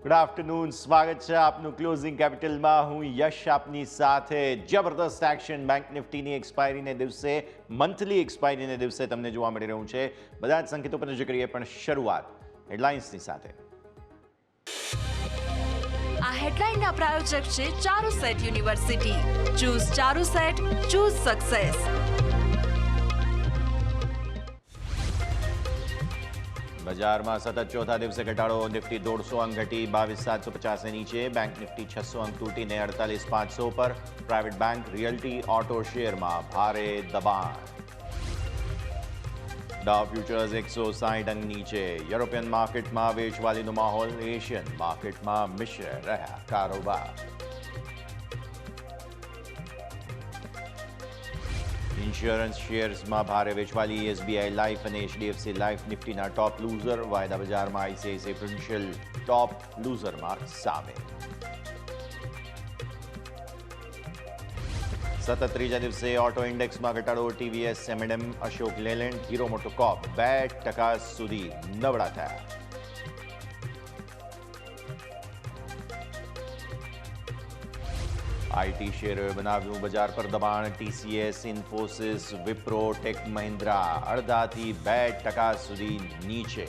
Good afternoon, સ્વાગત છે આપનું ક્લોઝિંગ કેપિટલમાં. હું યશ આપની સાથે. જબરદસ્ત એક્શન બેંક નિફ્ટીની એક્સપાયરીને દિવસે, મંથલી એક્સપાયરીને દિવસે તમને જોવા મળી રહ્યું છે. બધા જ સંકેતો પર નજર કરીએ, પણ શરૂઆત હેડલાઇન્સની સાથે. આ હેડલાઇનના પ્રાયોજક છે Charusat university. Choose Charusat, choose success. બજારમાં સતત ચોથા દિવસે ઘટાડો. નિફ્ટી 150 અંક ઘટી 22,750 નીચે. બેંક નિફ્ટી 600 અંક તૂટીને 48,500 પર. પ્રાઇવેટ બેંક, રિયલ્ટી, ઓટો શેરમાં ભારે દબાણ. ડાઉ ફ્યુચર્સ 160 અંક નીચે. યુરોપિયન માર્કેટમાં વેચવાલીનો માહોલ. એશિયન માર્કેટમાં મિશ્ર રહ્યા કારોબાર. ઇન્સ્યોરન્સ શેર્સમાં ભારે વેચવાલી. એસબીઆઈ લાઈફ અને એચડીએફસી લાઈફ નિફ્ટીના ટોપ લૂઝર. વાયદા બજારમાં આઈસીઆઈસીઆઈ પ્રુડેન્શિયલ ટોપ લૂઝરમાં સામે. સતત ત્રીજા દિવસે ઓટો ઇન્ડેક્સમાં ઘટાડો. TVS, M&M, Ashok Leyland, Hero MotoCorp 2% સુધી નબળા થયા. આઈટી શેરોએ બનાવ્યું બજાર પર દબાણ. ટીસીએસ, ઇન્ફોસિસ, વિપ્રો, ટેક મહિન્દ્રા 0.5% થી 2% સુધી નીચે.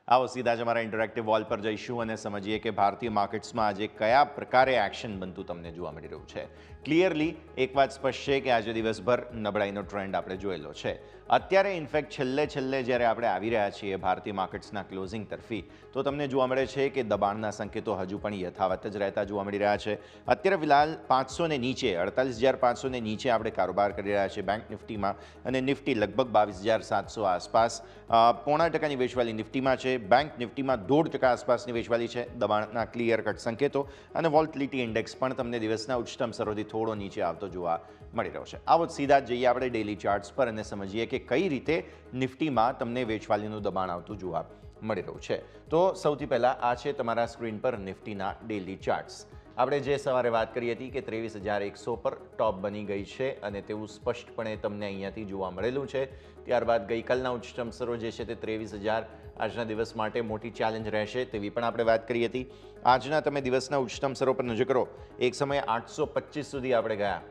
આવો સીધા જ અમારા ઇન્ટરેક્ટિવ વોલ પર જઈશું અને સમજીએ કે ભારતીય માર્કેટ્સમાં આજે કયા પ્રકારે એક્શન બનતું તમને જોવા મળી રહ્યું છે. ક્લિયરલી એક વાત સ્પષ્ટ છે કે આજે દિવસભર નબળાઈનો ટ્રેન્ડ આપણે જોયેલો છે. અત્યારે ઇનફેક્ટ છેલ્લે જ્યારે આપણે આવી રહ્યા છીએ ભારતીય માર્કેટ્સના ક્લોઝિંગ તરફી, તો તમને જોવા મળે છે કે દબાણના સંકેતો હજુ પણ યથાવત જ રહેતા જોવા મળી રહ્યા છે. અત્યારે ફિલહાલ 500 ને નીચે, 48,500 ને નીચે આપણે કારોબાર કરી રહ્યા છીએ બેંક નિફ્ટીમાં, અને નિફ્ટી લગભગ 22,700 આસપાસ. 0.5% વેચવાલી નિફ્ટીમાં છે. બેંક નિફ્ટીમાં 1.5% આસપાસની વેચવાલી છે. દબાણના ક્લિયર કટ સંકેતો, અને વોલ્ટિલિટી ઇન્ડેક્સ પણ તમને દિવસના ઉચ્ચતમ સ્તરોથી થોડો નીચે આવતો જોવા મળી રહ્યો છે. આવો સીધા જ જઈએ આપણે ડેલી ચાર્ટ્સ પર અને સમજીએ કે કઈ રીતે નિફ્ટીમાં તમને વેચવાલીનું દબાણ આવતું જોવા મળી રહ્યું છે. તો સૌથી પહેલાં આ છે તમારા સ્ક્રીન પર નિફ્ટીના ડેલી ચાર્ટ્સ. આપણે જે સવારે વાત કરી હતી કે 23,100 પર ટોપ બની ગઈ છે, અને તેવું સ્પષ્ટપણે તમને અહીંયાથી જોવા મળેલું છે. ત્યારબાદ ગઈકાલના ઉચ્ચતમ સ્તરો જે છે તે 23,000 આજના દિવસ માટે મોટી ચેલેન્જ રહેશે તેવી પણ આપણે વાત કરી હતી. આજના તમે દિવસના ઉચ્ચતમ સ્તરો પર નજર કરો, એક સમયે 825 સુધી આપણે ગયા.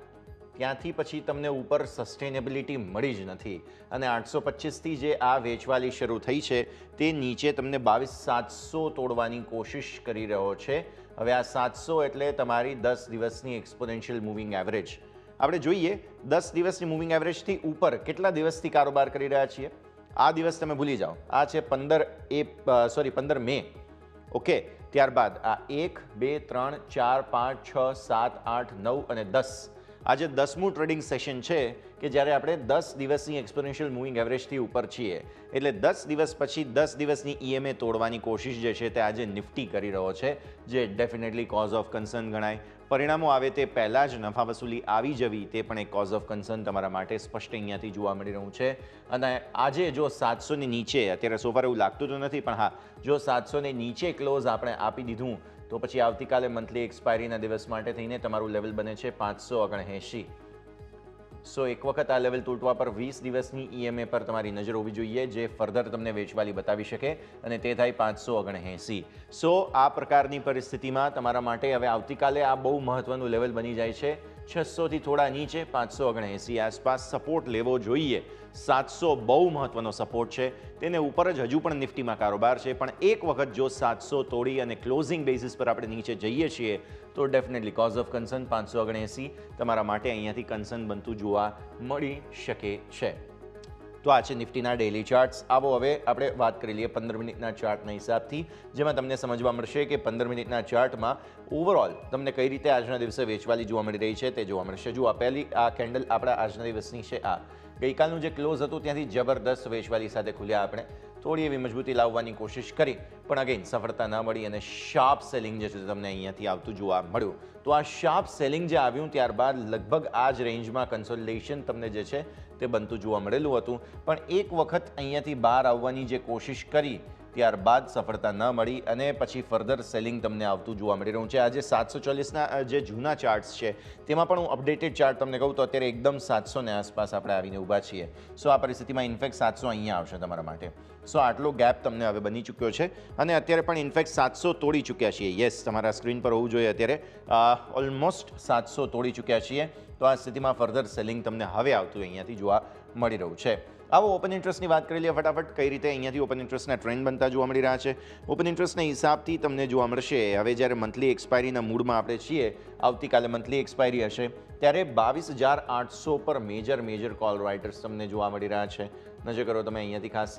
ત્યાંથી પછી તમને ઉપર સસ્ટેનેબિલિટી મળી જ નથી, અને 825થી જે આ વેચવાલી શરૂ થઈ છે તે નીચે તમને 22,700 તોડવાની કોશિશ કરી રહ્યો છે. હવે આ 700 એટલે તમારી 10 દિવસની એક્સપોનેન્શિયલ મૂવિંગ એવરેજ. આપણે જોઈએ 10 દિવસની મૂવિંગ એવરેજથી ઉપર કેટલા દિવસથી કારોબાર કરી રહ્યા છીએ. આ દિવસ તમે ભૂલી જાઓ, આ છે 15 મે. ઓકે, ત્યારબાદ આ 1, 2, 3, 4, 5, 6, 7, 8, 9 અને 10. આજે 10મું ટ્રેડિંગ સેશન છે કે જ્યારે આપણે 10 દિવસની એક્સપોનેન્શિયલ મૂવિંગ એવરેજથી ઉપર છીએ. એટલે 10 દિવસ પછી 10 દિવસની ઈએમએ તોડવાની કોશિશ જે છે તે આજે નિફ્ટી કરી રહ્યો છે, જે ડેફિનેટલી કોઝ ઓફ કન્સર્ન ગણાય. પરિણામો આવે તે પહેલાં જ નફા વસૂલી આવી જવી તે પણ એક કોઝ ઓફ કન્સર્ન તમારા માટે સ્પષ્ટ અહીંયાથી જોવા મળી રહ્યું છે. અને આજે જો 700ની નીચે, અત્યારે સોફાર એવું લાગતું તો નથી, પણ હા, જો 700ની નીચે ક્લોઝ આપણે આપી દીધું તો પછી આવતીકાલે મંથલી એક્સપાયરીના દિવસ માટે થઈને તમારું લેવલ બને છે 579. સો એક વખત આ લેવલ તૂટવા પર 20 દિવસની ઈએમએ પર તમારી નજર હોવી જોઈએ, જે ફર્ધર તમને વેચવાલી બતાવી શકે, અને તે થાય 579. સો આ પ્રકારની પરિસ્થિતિમાં તમારા માટે હવે આવતીકાલે આ બહુ મહત્વનું લેવલ બની જાય છે. 600થી થોડા નીચે 579 આસપાસ સપોર્ટ લેવો જોઈએ. 700 બહુ મહત્વનો સપોર્ટ છે, તેને ઉપર જ હજુ પણ નિફ્ટીમાં કારોબાર છે. પણ એક વખત જો 700 તોડી અને ક્લોઝિંગ બેઝિસ પર આપણે નીચે જઈએ છીએ તો ડેફિનેટલી કોઝ ઓફ કન્સર્ન 579 તમારા માટે અહીંયાથી કન્સર્ન બનતું જોવા મળી શકે છે. તો આ છે નિફ્ટીના ડેલી ચાર્ટ્સ. આવો હવે આપણે વાત કરી લઈએ 15 મિનિટના ચાર્ટના હિસાબથી, જેમાં તમને સમજવા મળશે કે 15 મિનિટના ચાર્ટમાં ઓવરઓલ તમને કઈ રીતે આજના દિવસે વેચવાલી જોવા મળી રહી છે તે જોવા મળશે. જો આ પહેલી આ કેન્ડલ આપણા આજના દિવસની છે. આ ગઈકાલનું જે ક્લોઝ હતું ત્યાંથી જબરદસ્ત વેચવાલી સાથે ખુલ્યા. આપણે થોડી એવી મજબૂતી લાવવાની કોશિશ કરી, પણ અગેન સફળતા ન મળી, અને શાર્પ સેલિંગ જે છે તમને અહીંયાથી આવતું જોવા મળ્યું. તો આ શાર્પ સેલિંગ જે આવ્યું ત્યારબાદ લગભગ આ જ રેન્જમાં કન્સોલિડેશન તમને જે છે તે બનતું જોવા મળેલું હતું. પણ એક વખત અહીંયાથી બહાર આવવાની જે કોશિશ કરી ત્યારબાદ સફળતા ન મળી અને પછી ફર્ધર સેલિંગ તમને આવતું જોવા મળી રહ્યું છે. આજે 740ના જે જૂના ચાર્ટ્સ છે તેમાં પણ હું અપડેટેડ ચાર્ટ તમને કહું તો અત્યારે એકદમ 700 આસપાસ આપણે આવીને ઊભા છીએ. સો આ પરિસ્થિતિમાં ઇનફેક્ટ 700 અહીંયા આવશે તમારા માટે. સો આટલો ગેપ તમને હવે બની ચૂક્યો છે અને અત્યારે પણ ઇનફેક્ટ 700 તોડી ચૂક્યા છીએ. યસ, તમારા સ્ક્રીન પર હોવું જોઈએ અત્યારે ઓલમોસ્ટ 700 તોડી ચૂક્યા છીએ. તો આ સ્થિતિમાં ફર્ધર સેલિંગ તમને હવે આવતું અહીંયાથી જોવા મળી રહ્યું છે. આવો ઓપન ઇન્ટરેસ્ટની વાત કરી લઈએ ફટાફટ. કઈ રીતે અહીંયાથી ઓપન ઇન્ટરેસ્ટના ટ્રેન્ડ બનતા જોવા મળી રહ્યા છે. ઓપન ઇન્ટરેસ્ટના હિસાબથી તમને જોવા મળશે હવે જ્યારે મંથલી એક્સપાયરીના મૂડમાં આપણે છીએ, આવતીકાલે મંથલી એક્સપાયરી હશે ત્યારે 22,800 પર મેજર કોલ રાઇટર્સ તમને જોવા મળી રહ્યા છે. નજર કરો તમે અહીંયાથી ખાસ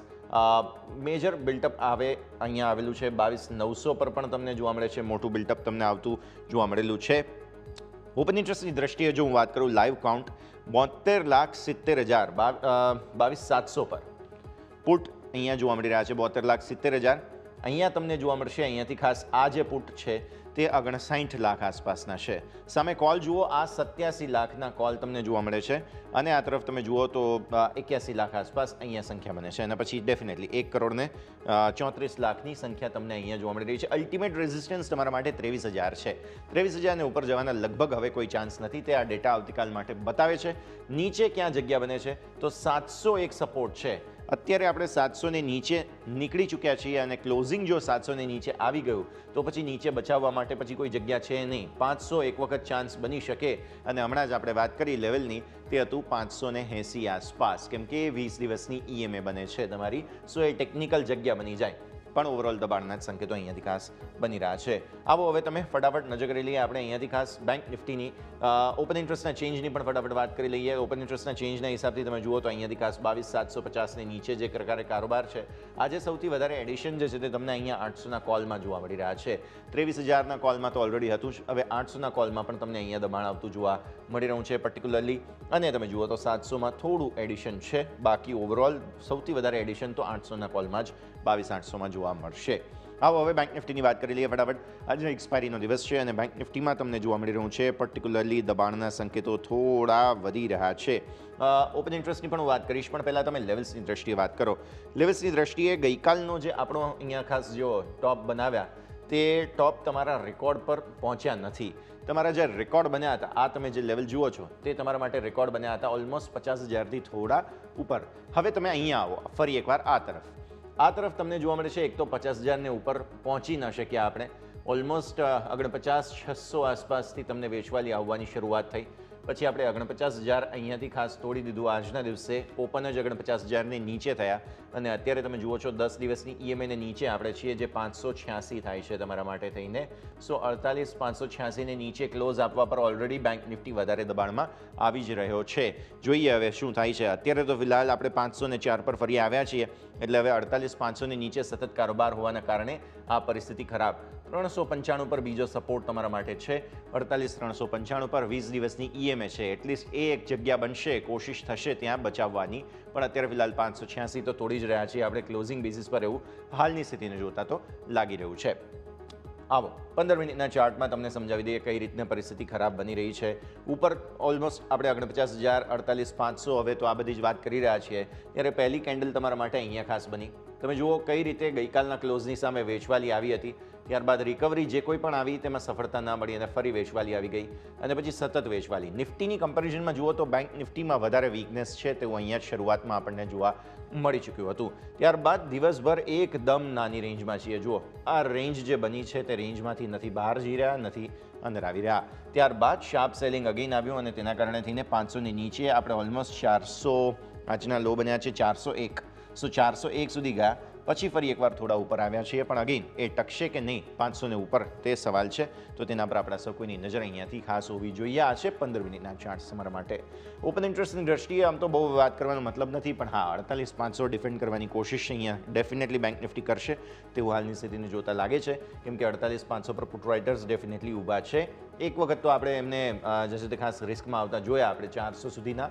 મેજર બિલ્ટઅપ આવે અહીંયા આવેલું છે. 22,900 પર પણ તમને જોવા મળે છે, મોટું બિલ્ટઅપ તમને આવતું જોવા મળેલું છે. ઓપન ઇન્ટરેસ્ટની દ્રષ્ટિએ જો હું વાત કરું, લાઈવ કાઉન્ટ 72,70,000 22,700 પર પુટ અહીંયા જોવા મળી રહ્યા છે. 72,70,000 અહીંયા તમને જોવા મળશે. અહીંયાથી ખાસ આ જે પુટ છે તે 59 લાખ આસપાસના છે. સામે કોલ જુઓ, આ 87 લાખના કોલ તમને જોવા મળે છે અને આ તરફ તમે જુઓ તો 81 લાખ આસપાસ અહીંયા સંખ્યા બને છે અને પછી ડેફિનેટલી 1,34 લાખની સંખ્યા તમને અહીંયા જોવા મળી રહી છે. અલ્ટિમેટ રેઝિસ્ટન્સ તમારા માટે 23,000 છે. 23,000ને ઉપર જવાના લગભગ હવે કોઈ ચાન્સ નથી. તે આ ડેટા આવતીકાલ માટે બતાવે છે. નીચે ક્યાં જગ્યા બને છે તો 700 એક સપોર્ટ છે. અત્યારે આપણે 700ને નીચે નીકળી ચૂક્યા છીએ અને ક્લોઝિંગ જો 700ને નીચે આવી ગયું તો પછી નીચે બચાવવા માટે પછી કોઈ જગ્યા છે નહીં. 500 એક વખત ચાન્સ બની શકે અને હમણાં જ આપણે વાત કરી લેવલની, તે હતું 580 આસપાસ, કેમ કે 20 દિવસની EMA બને છે તમારી. સો એ ટેકનિકલ જગ્યા બની જાય પણ ઓવરઓલ દબાણના જ સંકેતો અહીંયાથી ખાસ બની રહ્યા છે. આવો હવે તમે ફટાફટ નજર કરી લઈએ આપણે અહીંયાથી ખાસ બેંક નિફ્ટીની ઓપન ઇન્ટરેસ્ટના ચેન્જની પણ ફટાફટ વાત કરી લઈએ. ઓપન ઇન્ટરેસ્ટના ચેન્જના હિસાબથી તમે જુઓ તો અહીંયાથી ખાસ 22,750ની નીચે જે પ્રકારે કારોબાર છે, આજે સૌથી વધારે એડિશન જે છે તે તમને અહીંયા 800ના કોલમાં જોવા મળી રહ્યા છે. 23,000ના કોલમાં તો ઓલરેડી હતું જ, હવે 800ના કોલમાં પણ તમને અહીંયા દબાણ આવતું જોવા મળી રહ્યું છે પર્ટિક્યુલરલી. અને તમે જુઓ તો 700માં થોડું એડિશન છે, બાકી ઓવરઓલ સૌથી વધારે એડિશન તો 800ના કોલમાં જ 22,800માં જોવા મળશે. આવો હવે બેંક નિફ્ટીની વાત કરી લઈએ ફટાફટ. આજે એક્સપાયરીનો દિવસ છે અને બેંક નિફ્ટીમાં તમને જોવા મળી રહ્યું છે પર્ટિક્યુલરલી દબાણના સંકેતો થોડા વધી રહ્યા છે. ઓપન ઇન્ટરેસ્ટની પણ હું વાત કરીશ, પણ પહેલાં તમે લેવલ્સની દ્રષ્ટિએ વાત કરો. લેવલ્સની દ્રષ્ટિએ ગઈકાલનો જે આપણો અહીંયા ખાસ જો ટોપ બનાવ્યા તે ટોપ તમારા રેકોર્ડ પર પહોંચ્યા નથી. તમારા જે રેકોર્ડ બન્યા હતા, આ તમે જે લેવલ જુઓ છો તે તમારા માટે રેકોર્ડ બન્યા હતા ઓલમોસ્ટ 50,000થી થોડા ઉપર. હવે તમે અહીંયા આવો ફરી એકવાર આ તરફ તમને જોવા મળે છે એક તો 50,000ને ઉપર પહોંચી ન શક્યા આપણે. ઓલમોસ્ટ 49,600 આસપાસથી તમને વેચવાલી આવવાની શરૂઆત થઈ. પછી આપણે 49,000 અહીંયાથી ખાસ તોડી દીધું. આજના દિવસે ઓપન જ 49,000ને નીચે થયા અને અત્યારે તમે જુઓ છો 10 દિવસની EMAને નીચે આપણે છીએ, જે 586 થાય છે તમારા માટે થઈને. સો 48,586ને નીચે ક્લોઝ આપવા પર ઓલરેડી બેંક નિફ્ટી વધારે દબાણમાં આવી જ રહ્યો છે. જોઈએ હવે શું થાય છે. અત્યારે તો ફિલહાલ આપણે 504 પર ફરી આવ્યા છીએ, એટલે હવે 48,500ને નીચે સતત કારોબાર હોવાના કારણે આ પરિસ્થિતિ ખરાબ. 395 પર બીજો સપોર્ટ તમારા માટે છે. 48,395 પર 20 દિવસની EMA છે. એટલીસ્ટ એ એક જગ્યા બનશે, કોશિશ થશે ત્યાં બચાવવાની. પણ અત્યારે ફિલહાલ 586 તો તોડી જ રહ્યા છીએ આપણે ક્લોઝિંગ બેસિસ પર, એવું હાલની સ્થિતિને જોતા તો લાગી રહ્યું છે. આવો 15 મિનિટના ચાર્ટમાં તમને સમજાવી દઈએ કઈ રીતના પરિસ્થિતિ ખરાબ બની રહી છે. ઉપર ઓલમોસ્ટ આપણે 49,000, 48,500 હવે તો આ બધી જ વાત કરી રહ્યા છીએ. ત્યારે પહેલી કેન્ડલ તમારા માટે અહીંયા ખાસ બની. તમે જુઓ કઈ રીતે ગઈકાલના ક્લોઝની સામે વેચવાલી આવી હતી, ત્યારબાદ રિકવરી જે કોઈ પણ આવી તેમાં સફળતા ના મળી અને ફરી વેચવાલી આવી ગઈ અને પછી સતત વેચવાલી. નિફ્ટીની કમ્પેરિઝનમાં જુઓ તો બેંક નિફ્ટીમાં વધારે વીકનેસ છે તેવું અહીંયા જ શરૂઆતમાં આપણને જોવા મળી ચૂક્યું હતું. ત્યારબાદ દિવસભર એકદમ નાની રેન્જમાં છીએ. જુઓ આ રેન્જ જે બની છે તે રેન્જમાંથી નથી બહાર જઈ રહ્યા, નથી અંદર આવી રહ્યા. ત્યારબાદ શાર્પ સેલિંગ અગેન આવ્યું અને તેના કારણે થઈને 500ની નીચે આપણે ઓલમોસ્ટ 400 આજના લો બન્યા છે 401. સો 401 સુધી ગયા, પછી ફરી એકવાર થોડા ઉપર આવ્યા છીએ, પણ અગેન એ ટકશે કે નહીં 500ને ઉપર તે સવાલ છે. તો તેના પર આપણા સૌ કોઈની નજર અહીંયાથી ખાસ હોવી જોઈએ. આ છે 15 મિનિટના ચાર્ટ્સ તમારા માટે. ઓપન ઇન્ટરેસ્ટની દ્રષ્ટિએ આમ તો બહુ વાત કરવાનો મતલબ નથી, પણ હા 48,500 ડિફેન્ડ કરવાની કોશિશ અહીંયા ડેફિનેટલી બેંક નિફ્ટી કરશે તેવું હાલની સ્થિતિને જોતા લાગે છે, કેમ કે 48,500 પર પુટ રાઇટર્સ ડેફિનેટલી ઊભા છે. એક વખત તો આપણે એમને જશે તે ખાસ રિસ્કમાં આવતા જોયા, આપણે 400 સુધીના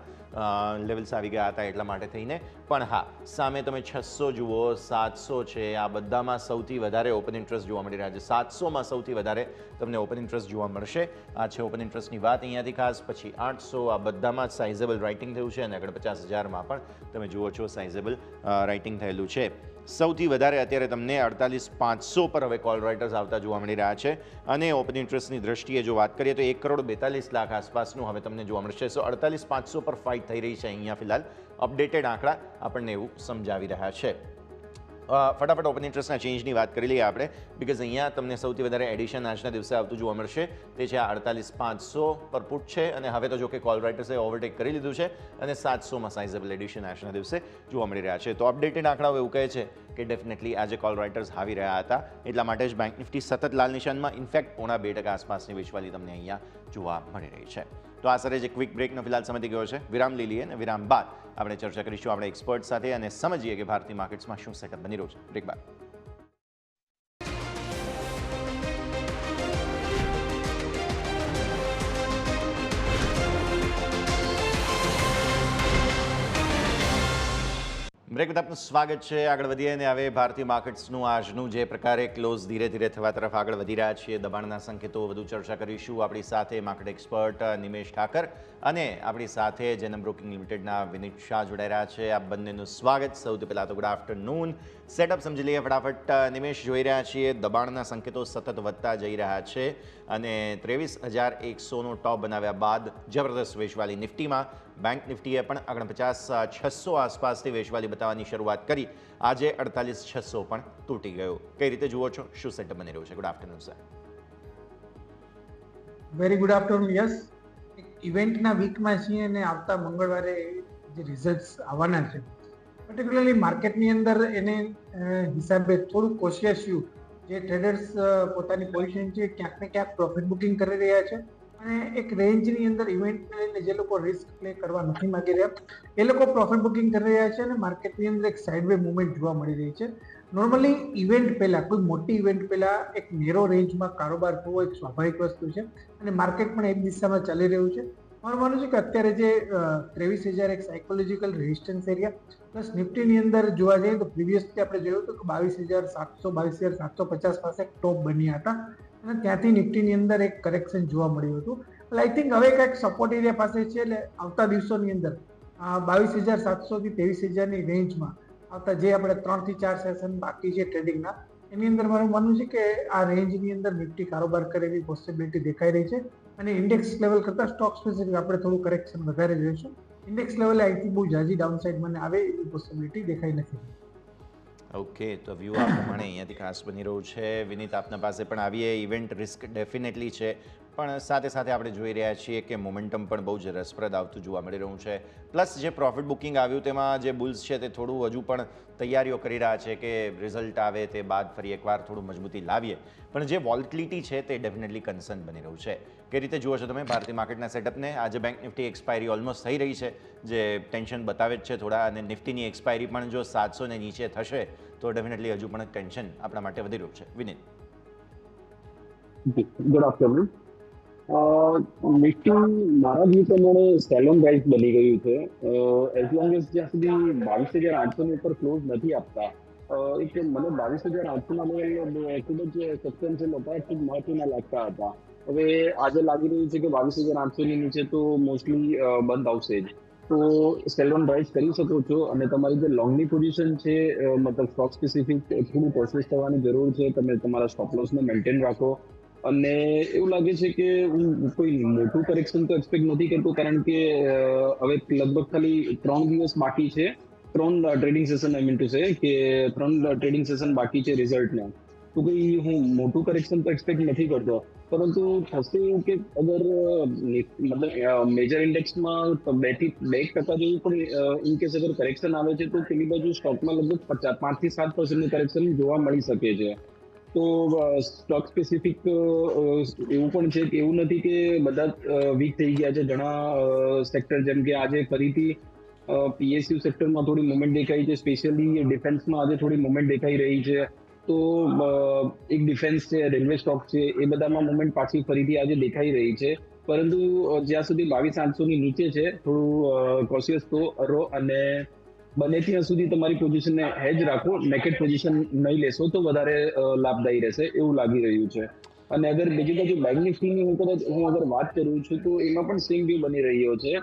લેવલ્સ આવી ગયા હતા એટલા માટે થઈને. પણ હા સામે તમે 600 જુઓ, 700 છે, આ બધામાં સૌથી વધારે ઓપન ઇન્ટરેસ્ટ જોવા મળી રહ્યા છે. 700માં સૌથી વધારે તમને ઓપન ઇન્ટરેસ્ટ જોવા મળશે. આ છે ઓપન ઇન્ટરેસ્ટની વાત અહીંયાથી ખાસ. પછી 800, આ બધામાં સાઇઝેબલ રાઇટિંગ થયું છે અને આગળ 50,000માં પણ તમે જુઓ છો સાઇઝેબલ રાઇટિંગ થયેલું છે. સૌથી વધારે અત્યારે તમને 48,500 પર હવે કોલ રાઇટર્સ આવતા જોવા મળી રહ્યા છે અને ઓપન ઇન્ટરેસ્ટની દ્રષ્ટિએ જો વાત કરીએ તો 1,42,00,000 આસપાસનું હવે તમને જોવા મળશે. સો 48,500 પર ફાઇટ થઈ રહી છે અહીંયા ફિલહાલ. અપડેટેડ આંકડા આપણને એવું સમજાવી રહ્યા છે. ફટાફટ ઓપન ઇન્ટરેસ્ટના ચેન્જની વાત કરી લઈએ આપણે, બિકોઝ અહીંયા તમને સૌથી વધારે એડિશન આજના દિવસે આવતું જોવા મળશે. તે છે 48,500 પર પુટ છે અને હવે તો જો કે કોલ રાઇટર્સે ઓવરટેક કરી લીધું છે અને 700માં સાઇઝેબલ એડિશન આજના દિવસે જોવા મળી રહ્યા છે. તો અપડેટેડ આંકડાઓ એવું કહે છે કે ડેફિનેટલી આજે કોલ રાઇટર્સ આવી રહ્યા હતા, એટલા માટે જ બેંક નિફ્ટી સતત લાલ નિશાનમાં, ઇનફેક્ટ 0.5% આસપાસની વેચવાલી તમને અહીંયા જોવા મળી રહી છે. તો આ સરે જે ક્વિક બ્રેકનો ફિલહાલ સમય ગયો છે, વિરામ લઈ લઈએ અને વિરામ બાદ આપણે ચર્ચા કરીશું આપણે એક્સપર્ટ સાથે અને સમજીએ કે ભારતીય માર્કેટ્સમાં શું સેટઅપ બની રહ્યું છે. બ્રેક બાદ બ્રેક બાદ આપનું સ્વાગત છે. આગળ વધીએ અને હવે ભારતીય માર્કેટ્સનું આજનું જે પ્રકારે ક્લોઝ ધીરે ધીરે થવા તરફ આગળ વધી રહ્યા છીએ, દબાણના સંકેતો વધુ ચર્ચા કરીશું. આપણી સાથે માર્કેટ એક્સપર્ટ નિમેશ ઠાકર અને આપણી સાથે જેનમ બ્રોકિંગ લિમિટેડના વિનીત શાહ જોડાઈ રહ્યા છે. આ બંનેનું સ્વાગત. સૌથી પહેલાં તો ગુડ આફ્ટરનૂન. સેટઅપ સમજી લઈએ ફટાફટ. નિમેશ, જોઈ રહ્યા છીએ દબાણના સંકેતો સતત વધતા જઈ રહ્યા છે અને 23,100નો ટોપ બનાવ્યા બાદ જબરદસ્ત વેચવાલી નિફ્ટીમાં. બેંક નિફ્ટીએ પણ 49,600 આસપાસથી વેચવાલી બતાવવાની શરૂઆત કરી. આજે 48,600 પણ તૂટી ગયો. કઈ રીતે જુઓ છો, શું સેટઅપ બની રહ્યું છે? Good afternoon sir. Very good afternoon. Yes, ઇવેન્ટના વીકમાં છીએ અને આવતા મંગળવારે જે રિઝલ્ટ્સ આવવાના છે, પર્ટિક્યુલરલી માર્કેટની અંદર એને હિસાબે થોડું કોશિયસ જે ટ્રેડર્સ પોતાની પોઝિશન છે ક્યાંક ને ક્યાંક પ્રોફિટ બુકિંગ કરી રહ્યા છે અને એક રેન્જની અંદર ઇવેન્ટને લઈને જે લોકો રિસ્ક પ્લે કરવા નથી માંગી રહ્યા એ લોકો પ્રોફિટ બુકિંગ કરી રહ્યા છે અને માર્કેટની અંદર એક સાઇડવે મૂવમેન્ટ જોવા મળી રહી છે. નોર્મલી ઇવેન્ટ પહેલા, કોઈ મોટી ઇવેન્ટ પહેલા એક નેરો રેન્જમાં કારોબાર થવો એક સ્વાભાવિક વસ્તુ છે અને માર્કેટ પણ એક દિશામાં ચાલી રહ્યું છે. મારું માનવું છે કે અત્યારે જે 23,000 એક સાયકોલોજીકલ રેઝિસ્ટન્સ એરિયા પ્લસ નિફ્ટીની અંદર જોવા જઈએ તો પ્રીવિયસલી આપણે જોયું હતું કે 22,700 22,750 પાસે ટોપ બન્યા હતા અને ત્યાંથી નિફ્ટીની અંદર એક કરેક્શન જોવા મળ્યું હતું. એટલે આઈ થિંક હવે કંઈક સપોર્ટ એરિયા પાસે છે, એટલે આવતા દિવસોની અંદર 22,700 થી 23,000ની રેન્જમાં આવતા જે આપણે 3 થી 4 સેશન બાકી છે ટ્રેડિંગના, એની અંદર મારું માનવું છે કે આ રેન્જની અંદર નિફ્ટી કારોબાર કરે એવી પોસિબિલિટી દેખાઈ રહી છે અને ઇન્ડેક્સ લેવલ કરતાં સ્ટોક સ્પેસિફિક આપણે થોડું કરેક્શન વધારે જોઈશું. ઇન્ડેક્સ લેવલે અહીંથી બહુ જાજી ડાઉનસાઇડ મને આવે એવી પોસિબિલિટી દેખાઈ નથી. ઓકે, તો વ્યૂ આ પ્રમાણે અહીંયાથી ખાસ બની રહ્યું છે. વિનીત, આપના પાસે પણ આવીએ. ઇવેન્ટ રિસ્ક ડેફિનેટલી છે, પણ સાથે સાથે આપણે જોઈ રહ્યા છીએ કે મોમેન્ટમ પણ બહુ જ રસપ્રદ આવતું જોવા મળી રહ્યું છે. પ્લસ જે પ્રોફિટ બુકિંગ આવ્યું તેમાં જે બુલ્સ છે તે થોડું હજુ પણ તૈયારીઓ કરી રહ્યા છે કે રિઝલ્ટ આવે તે બાદ ફરી એકવાર થોડું મજબૂતી લાવીએ, પણ જે વોલેટિલિટી છે તે ડેફિનેટલી કન્સર્ન બની રહ્યું છે. કઈ રીતે જુઓ છો તમે ભારતીય માર્કેટના સેટઅપને? આજે બેંક નિફ્ટી એક્સપાયરી ઓલમોસ્ટ થઈ રહી છે, જે ટેન્શન બતાવે જ છે થોડા, અને નિફ્ટીની એક્સપાયરી પણ જો 700 ને નીચે થશે તો ડેફિનેટલી હજુ પણ ટેન્શન આપણા માટે વધી રહ્યું છે. વિનીત. Good afternoon. નિફ્ટી મારા વ્યૂ પ્રમાણે સેલ ઓન રાઇઝ બની ગયું છે. એઝ લોંગ એઝ જ્યાં સુધી 22,800 ઉપર ક્લોઝ નથી આપતા, એક મને 22,800ના લેવલ ખૂબ જ સબસ્ટન્શિયલ હતા, ખૂબ મહત્વના લાગતા હતા. હવે આજે લાગી રહ્યું છે કે 22,800ની નીચે તો મોસ્ટલી બંધ આવશે જ. તો સેલ ઓન રાઇઝ કરી શકો છો અને તમારી જે લોંગની પોઝિશન છે, મતલબ સ્ટોક સ્પેસિફિક થોડું પ્રોસેસ થવાની જરૂર છે. તમે તમારા સ્ટોપ લોસને મેન્ટેન રાખો અને એવું લાગે છે કે હું કોઈ મોટું કરેક્શન તો એક્સપેક્ટ નથી કરતો, કારણ કે હવે લગભગ ખાલી 3 દિવસ બાકી છે, 3 trading session I mean to say કે 3 ટ્રેડિંગ સેશન બાકી છે રિઝલ્ટના. તો કોઈ હું મોટું કરેક્શન તો એક્સપેક્ટ નથી કરતો, પરંતુ થશે એવું કે અગર મતલબ મેજર ઇન્ડેક્સમાં 2% જેવું પણ ઇનકેસ અગર કરેક્શન આવે છે તો પેલી બાજુ સ્ટોકમાં લગભગ 5 થી 7% કરેક્શન જોવા મળી શકે છે. તો સ્ટોક સ્પેસિફિક એવું પણ છે કે એવું નથી કે બધા વીક થઈ ગયા છે. ઘણા સેક્ટર જેમ કે આજે ફરીથી પીએસયુ સેક્ટરમાં થોડી મુવમેન્ટ દેખાઈ છે, સ્પેશિયલી ડિફેન્સમાં આજે થોડી મુવમેન્ટ દેખાઈ રહી છે. તો એક ડિફેન્સ છે, રેલવે સ્ટોક છે, એ બધામાં મુવમેન્ટ પાછી ફરીથી આજે દેખાઈ રહી છે. પરંતુ જ્યાં સુધી 22,800ની નીચે છે થોડું કોશિયસ તો રહો અને બને ત્યાં સુધી તમારી પોઝિશનને હેજ રાખો. નેકેડ પોઝિશન નહીં લેશો તો વધારે લાભદાયી રહેશે એવું લાગી રહ્યું છે. અને અગર બીજી બાજુ બેંક નિફ્ટીની હું અગર વાત કરું છું તો એમાં પણ સેમ વ્યૂ બની રહ્યો છે.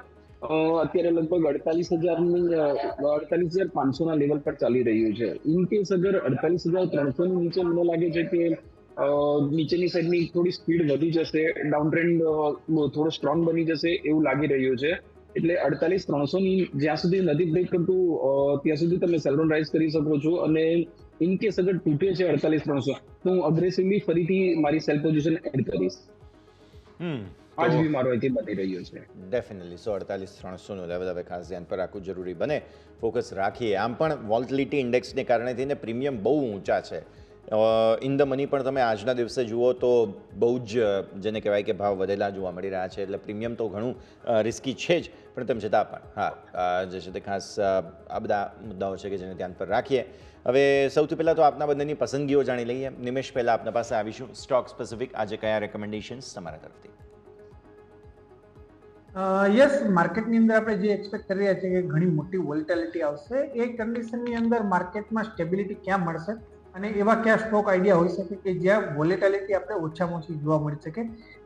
અત્યારે લગભગ 48,500 લેવલ પર ચાલી રહ્યું છે. ઇન કેસ અગર 48,300 ની નીચે મને લાગે છે કે નીચેની સાઈડની થોડી સ્પીડ વધી જશે, ડાઉન ટ્રેન્ડ થોડો સ્ટ્રોંગ બની જશે એવું લાગી રહ્યું છે. એટલે 48,300 ની જ્યાં સુધી નથી બ્રેક કરતું ત્યાં સુધી તમે સેલ ઓન રાઇઝ કરી શકો છો. અને ઇન કેસ અગર તૂટે છે 48,300 તો હું અગ્રેસિવલી ફરીથી મારી સેલ પોઝિશન એડ કરીશ. આજ બી મારો અહીંથી બની રહ્યો છે. ડેફિનેટલી 148,300નું લેવલ હવે ખાસ ધ્યાન પર રાખવું જરૂરી બને, ફોકસ રાખીએ. આમ પણ વોલ્ટિલિટી ઇન્ડેક્સને કારણે થઈને પ્રીમિયમ બહુ ઊંચા છે. ઇન ધ મની પણ તમે આજના દિવસે જુઓ તો બહુ જ જેને કહેવાય કે ભાવ વધેલા જોવા મળી રહ્યા છે. એટલે પ્રીમિયમ તો ઘણું રિસ્કી છે જ, પણ તેમ છતાં પણ જે છે તે ખાસ આ બધા મુદ્દાઓ છે કે જેને ધ્યાન પર રાખીએ. હવે સૌથી પહેલાં તો આપના બંનેની પસંદગીઓ જાણી લઈએ. નિમેશ, પહેલાં આપના પાસે આવીશું. સ્ટોક સ્પેસિફિક આજે કયા રેકમેન્ડેશન્સ તમારા તરફથી? યસ, માર્કેટની અંદર આપણે જે એક્સપેક્ટ કરી રહ્યા છીએ કે ઘણી મોટી વોલેટિલિટી આવશે, એ કન્ડિશનની અંદર માર્કેટમાં સ્ટેબિલિટી ક્યાં મળશે અને એવા કયા સ્ટોક આઈડિયા હોઈ શકે કે જ્યાં વોલેટિલિટી આપણે ઓછામાં ઓછી જોવા મળી શકે.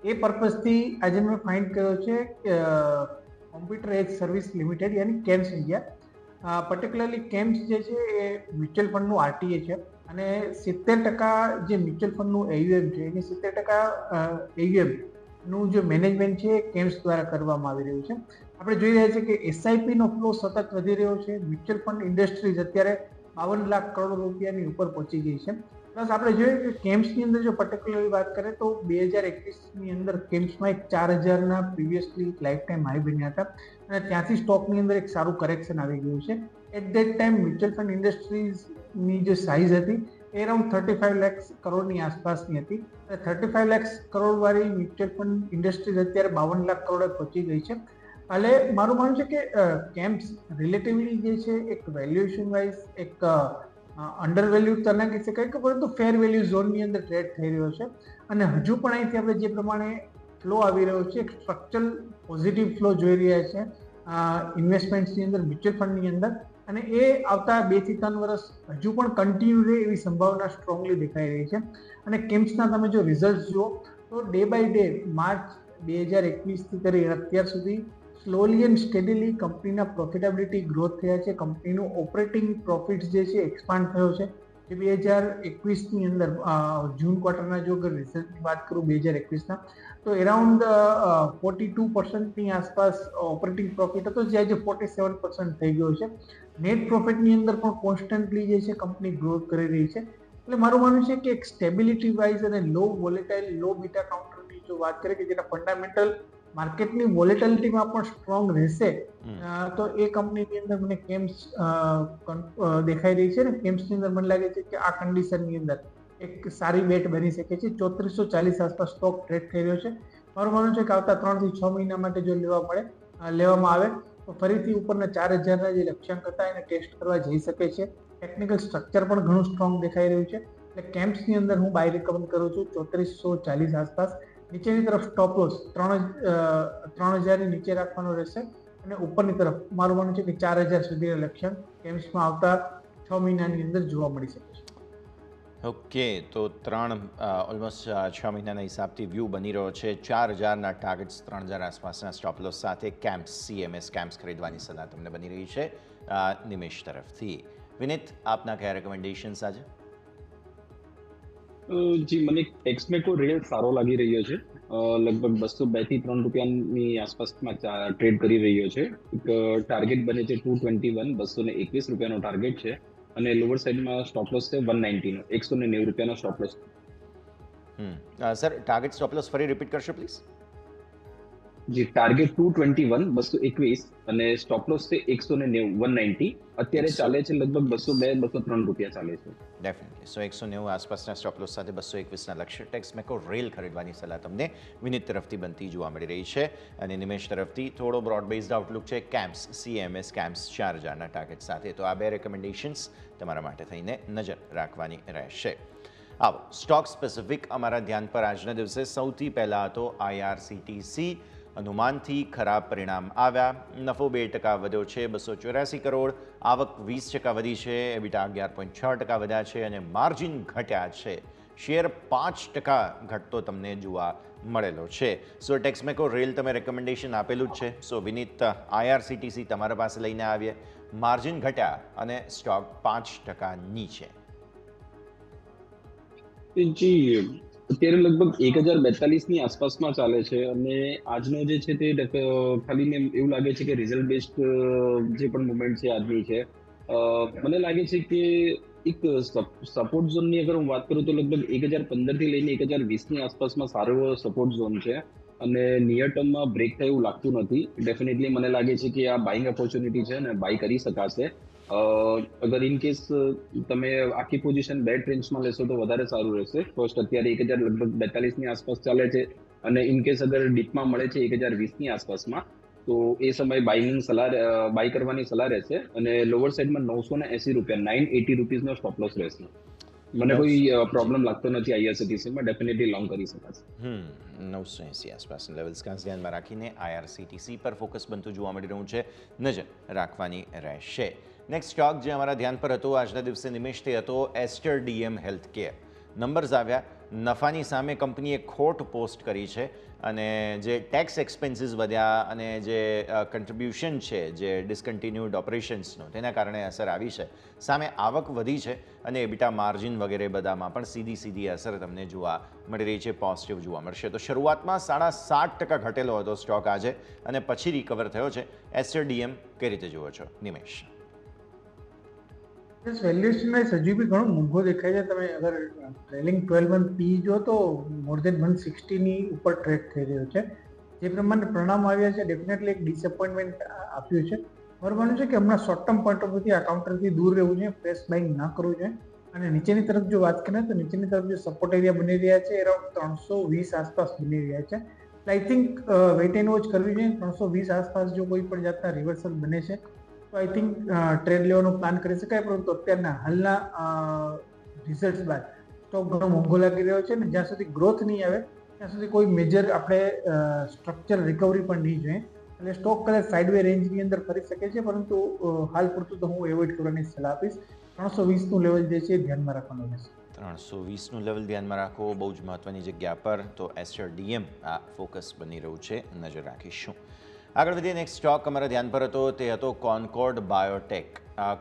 એ પર્પઝથી આજે મેં ફાઇન્ડ કર્યો છે કોમ્પ્યુટર એજ સર્વિસ લિમિટેડ યાની કેમ્સ ઇન્ડિયા. પર્ટિક્યુલરલી કેમ્સ જે છે એ મ્યુચ્યુઅલ ફંડનું આરટીએ છે અને 70% જે મ્યુચ્યુઅલ ફંડનું એયુએમ છે એની 70% એયુએમ નું જે મેનેજમેન્ટ છે એ કેમ્સ દ્વારા કરવામાં આવી રહ્યું છે. આપણે જોઈ રહ્યા છીએ કે એસઆઈપી નો ફ્લો સતત વધી રહ્યો છે. મ્યુચ્યુઅલ ફંડ ઇન્ડસ્ટ્રીઝ અત્યારે 52 લાખ કરોડ રૂપિયાની ઉપર પહોંચી ગઈ છે. પ્લસ આપણે જોઈએ કે કેમ્સની અંદર જો પર્ટિક્યુલરલી વાત કરીએ તો 2021ની અંદર કેમ્સમાં એક 4,000ના પ્રીવિયસલી લાઈફ ટાઈમ હાઈ બન્યા હતા અને ત્યાંથી સ્ટોકની અંદર એક સારું કરેક્શન આવી ગયું છે. At that time mutual fund ઇન્ડસ્ટ્રીઝની જે સાઇઝ હતી એ અરાઉન્ડ 35 લાખ કરોડની આસપાસની હતી. 35 લાખ કરોડ વાળી મ્યુચ્યુઅલ ફંડ ઇન્ડસ્ટ્રીઝ અત્યારે 52 લાખ કરોડે પહોંચી ગઈ છે. એટલે મારું માનવું છે કે કેમ્પ્સ રિલેટિવલી જે છે એક વેલ્યુએશન વાઇઝ એક અંડર વેલ્યુ તો ના કહી શકાય કે પરંતુ ફેર વેલ્યુ ઝોનની અંદર ટ્રેડ થઈ રહ્યો છે અને હજુ પણ અહીંથી આપણે જે પ્રમાણે ફ્લો આવી રહ્યો છે એક સ્ટ્રક્ચરલ પોઝિટિવ ફ્લો જોઈ રહ્યા છે ઇન્વેસ્ટમેન્ટ્સની અંદર, મ્યુચ્યુઅલ ફંડની અંદર, અને એ આવતા 2 થી 3 વર્ષ હજુ પણ કન્ટિન્યુ રહે એવી સંભાવના સ્ટ્રોંગલી દેખાઈ રહી છે. અને કેમ્પ્સના તમે જો રિઝલ્ટ જુઓ તો ડે બાય ડે માર્ચ 2021થી કરી અત્યાર સુધી સ્લોલી એન્ડ સ્ટેડીલી કંપનીના પ્રોફિટેબિલિટી ગ્રોથ થયા છે. કંપનીનું ઓપરેટિંગ પ્રોફિટ્સ જે છે એક્સપાન્ડ થયો છે. જે 2021ની અંદર જૂન ક્વાર્ટરના જો અગર રિઝલ્ટની વાત કરું 2021ના તો એરાઉન્ડ 42%ની આસપાસ ઓપરેટિંગ પ્રોફિટ હતો, જે આજે 47% થઈ ગયો છે. નેટ પ્રોફિટની અંદર પણ કોન્સ્ટન્ટલી જે છે કંપની ગ્રોથ કરી રહી છે. એટલે મારું માનવું છે કે એક સ્ટેબિલિટી વાઇઝ અને લો વોલેટાઇલ લો બીટા કાઉન્ટરની જો વાત કરીએ કે જેના ફંડામેન્ટલ માર્કેટની વોલેટિલિટીમાં પણ સ્ટ્રોંગ રહેશે તો એ કંપનીની અંદર મને કેમ્સ દેખાઈ રહી છે. ને કેમ્સની અંદર મને લાગે છે કે આ કન્ડિશનની અંદર એક સારી બેટ બની શકે છે. 3440 આસપાસ સ્ટોક ટ્રેડ થઈ રહ્યો છે. મારું માનવું છે કે આવતા 3 થી 6 મહિના માટે જો લેવામાં આવે તો ફરીથી ઉપરના 4,000ના જે લક્ષ્યાંક હતા એને ટેસ્ટ કરવા જઈ શકે છે. ટેકનિકલ સ્ટ્રક્ચર પણ ઘણું સ્ટ્રોંગ દેખાઈ રહ્યું છે. એટલે કેમ્પ્સની અંદર હું બાય રિકમેન્ડ કરું છું 3440 આસપાસ. નીચેની તરફ સ્ટોપ લોસ 3,000ની નીચે રાખવાનો રહેશે અને ઉપરની તરફ મારું માનવું છે કે 4,000 સુધીના લક્ષ્યાંક કેમ્પ્સમાં આવતા 6 મહિનાની અંદર જોવા મળી શકે છે. ઓકે, તો ઓલમોસ્ટ 6 મહિનાના હિસાબથી વ્યૂ બની રહ્યો છે. 4,000ના ટાર્ગેટ્સ 3,000 આસપાસના સ્ટોપ લોસ સાથે કેમ્પ્સ CMS કેમ્પ્સ ખરીદવાની સલાહ તમને બની રહી છે નિમેશ તરફથી. વિનીત, આપના કયા રેકમેન્ડેશન્સ આજે? જી, મને ટેક્સમેકો રેલ સારો લાગી રહ્યો છે. લગભગ 202 થી 3 રૂપિયાની આસપાસમાં ટ્રેડ કરી રહ્યો છે. એક ટાર્ગેટ બને છે 221, 221 રૂપિયાનો ટાર્ગેટ છે અને લોઅર સાઈડમાં સ્ટોપ લોસ છે 190 નો, 190 રૂપિયાનો stop loss. Sir, target stop loss ફરી રિપીટ કરશો પ્લીઝ? જી, ટાર્ગેટ 221, 221 અને સ્ટોપ લોસ છે 190, 190. અત્યારે ચાલે છે લગભગ 202, 203 રૂપિયા ચાલે છે. ડેફિનેટલી. 190 આસપાસના સ્ટોપ લોસ સાથે 221ના લક્ષ્ય ટેક્સમેકો રેલ ખરીદવાની સલાહ તમને વિનીત તરફથી બનતી જોવા મળી રહી છે. અને નિમેશ તરફથી થોડો બ્રોડ બેઝડ આઉટલુક છે કેમ્પ્સ CMS કેમ્પ્સ 4,000ના ટાર્ગેટ સાથે. તો આ બે રેકમેન્ડેશન્સ તમારા માટે થઈને નજર રાખવાની રહેશે. આવો સ્ટોક સ્પેસિફિક અમારા ધ્યાન પર આજના દિવસે સૌથી પહેલાં હતો IRCTC. અનુમાનથી ખરાબ પરિણામ આવ્યા. નફો 2% વધ્યો છે, 284 કરોડ. આવક 20% વધી છે, EBITDA 11.6% વધ્યા છે અને માર્જિન ઘટ્યા છે શેર 5% ઘટતો તમને જોવા મળેલો છે. સો ટેક્સમેકો રેલ તમે રેકમેન્ડેશન આપેલું જ છે. સો વિનીત, IRCTC તમારા પાસે લઈને આવીએ, માર્જિન ઘટ્યા અને સ્ટોક 5% નીચે. જી, અત્યારે લગભગ 1042 ની આસપાસમાં ચાલે છે અને આજનો જે છે તે ખાલી ને એવું લાગે છે કે રિઝલ્ટ બેસ્ડ જે પણ મુવમેન્ટ છે આજની છે, મને લાગે છે કે એક સપોર્ટ ઝોનની અગર હું વાત કરું તો લગભગ 1015 થી લઈને 1020 ની આસપાસમાં સારો એવો સપોર્ટ ઝોન છે અને નિયર ટર્મમાં બ્રેક થાય એવું લાગતું નથી. ડેફિનેટલી મને લાગે છે કે આ બાઇંગ ઓપોર્ચ્યુનિટી છે અને બાય કરી શકાશે. અગર ઇન કેસ તમે આખી પોઝિશન બેટ રેન્જમાં લેશો તો વધારે સારું રહેશે. ફર્સ્ટ અત્યારે 1042 ની આસપાસ ચાલે છે અને ઇન કેસ અગર ડીપમાં મળે છે 1020 ની આસપાસમાં, તો એ સમયે બાય કરવાની સલાહ રહેશે અને લોઅર સાઈડમાં 980 રૂપિયા, 980 રૂપીઝનો સ્ટોપ લોસ રહેશે. મને કોઈ પ્રોબ્લેમ લાગતો નથી IRCTCમાં, ડેફિનેટલી લોંગ કરી શકાશે. 980 આસપાસના લેવલ્સ ખાસ ધ્યાનમાં રાખીને IRCTC પર ફોકસ બનતું જોવા મળી રહ્યું છે, નજર રાખવાની રહેશે. નેક્સ્ટ સ્ટોક જે અમારા ધ્યાન પર હતો આજના દિવસે નિમેશ, તે હતો એસ્ટર DM હેલ્થકેર. નંબર્સ આવ્યા, નફાની સામે કંપનીએ ખોટ પોસ્ટ કરી છે અને જે ટેક્સ એક્સપેન્સીસ વધ્યા અને જે કન્ટ્રીબ્યુશન છે જે ડિસકન્ટિન્યુડ ઓપરેશન્સનું, તેના કારણે અસર આવી છે. સામે આવક વધી છે અને એબિટા માર્જિન વગેરે બધામાં પણ સીધી અસર તમને જોવા મળી રહી છે, પોઝિટિવ જોવા મળશે. તો શરૂઆતમાં 7.5% ઘટેલો હતો સ્ટોક આજે અને પછી રિકવર થયો છે. એસ્ટર DM કઈ રીતે જુઓ છો નિમેશ? વેલ્યુએશન વાઇઝ હજુ બી ઘણો મોંઘો દેખાય છે. તમે અગર ટ્રેલિંગ 12 મંથ PE જો તો મોર દેન 160 ની ઉપર ટ્રેડ થઈ રહ્યો છે. જે પ્રમાણે પરિણામ આવ્યા છે, ડેફિનેટલી એક ડિસઅપોઇન્ટમેન્ટ આપ્યું છે. મારું માનવું છે કે હમણાં શોર્ટ ટર્મ પોઈન્ટ ઓફ વ્યૂથી આ કાઉન્ટરથી દૂર રહેવું જોઈએ, ફ્રેશ બાઇંગ ના કરવું જોઈએ. અને નીચેની તરફ જો વાત કરીએ તો નીચેની તરફ જે સપોર્ટ એરિયા બની રહ્યા છે અરાઉન્ડ 320 આસપાસ બની રહ્યા છે. I think weight and watch કરવી જોઈએ. 320 આસપાસ જો કોઈ પણ જાતના રિવર્સલ બને છે તો આઈ થિંક ટ્રેડ લેવાનો પ્લાન કરી શકાય. પરંતુ અત્યારના હાલના રિઝલ્ટ બાદ સ્ટોક ઘણો મોંઘો લાગી રહ્યો છે અને જ્યાં સુધી ગ્રોથ નહીં આવે ત્યાં સુધી કોઈ મેજર આપણે સ્ટ્રક્ચર રિકવરી પણ નહીં જોઈએ. એટલે સ્ટોક કદાચ સાઇડવે રેન્જની અંદર ફરી શકે છે, પરંતુ હાલ પૂરતું તો હું એવોઇડ કરવાની સલાહ આપીશ. 320નું લેવલ જે છે ધ્યાનમાં રાખવાનું રહેશે. 320નું લેવલ ધ્યાનમાં રાખો, બહુ જ મહત્વની જગ્યા પર. તો એસ્ટર DM આ ફોકસ બની રહ્યું છે, નજર રાખીશું. આગળ વધીએ. નેક્સ્ટ સ્ટોક અમારા ધ્યાન પર હતો તે હતો કોન્કોર્ડ બાયોટેક.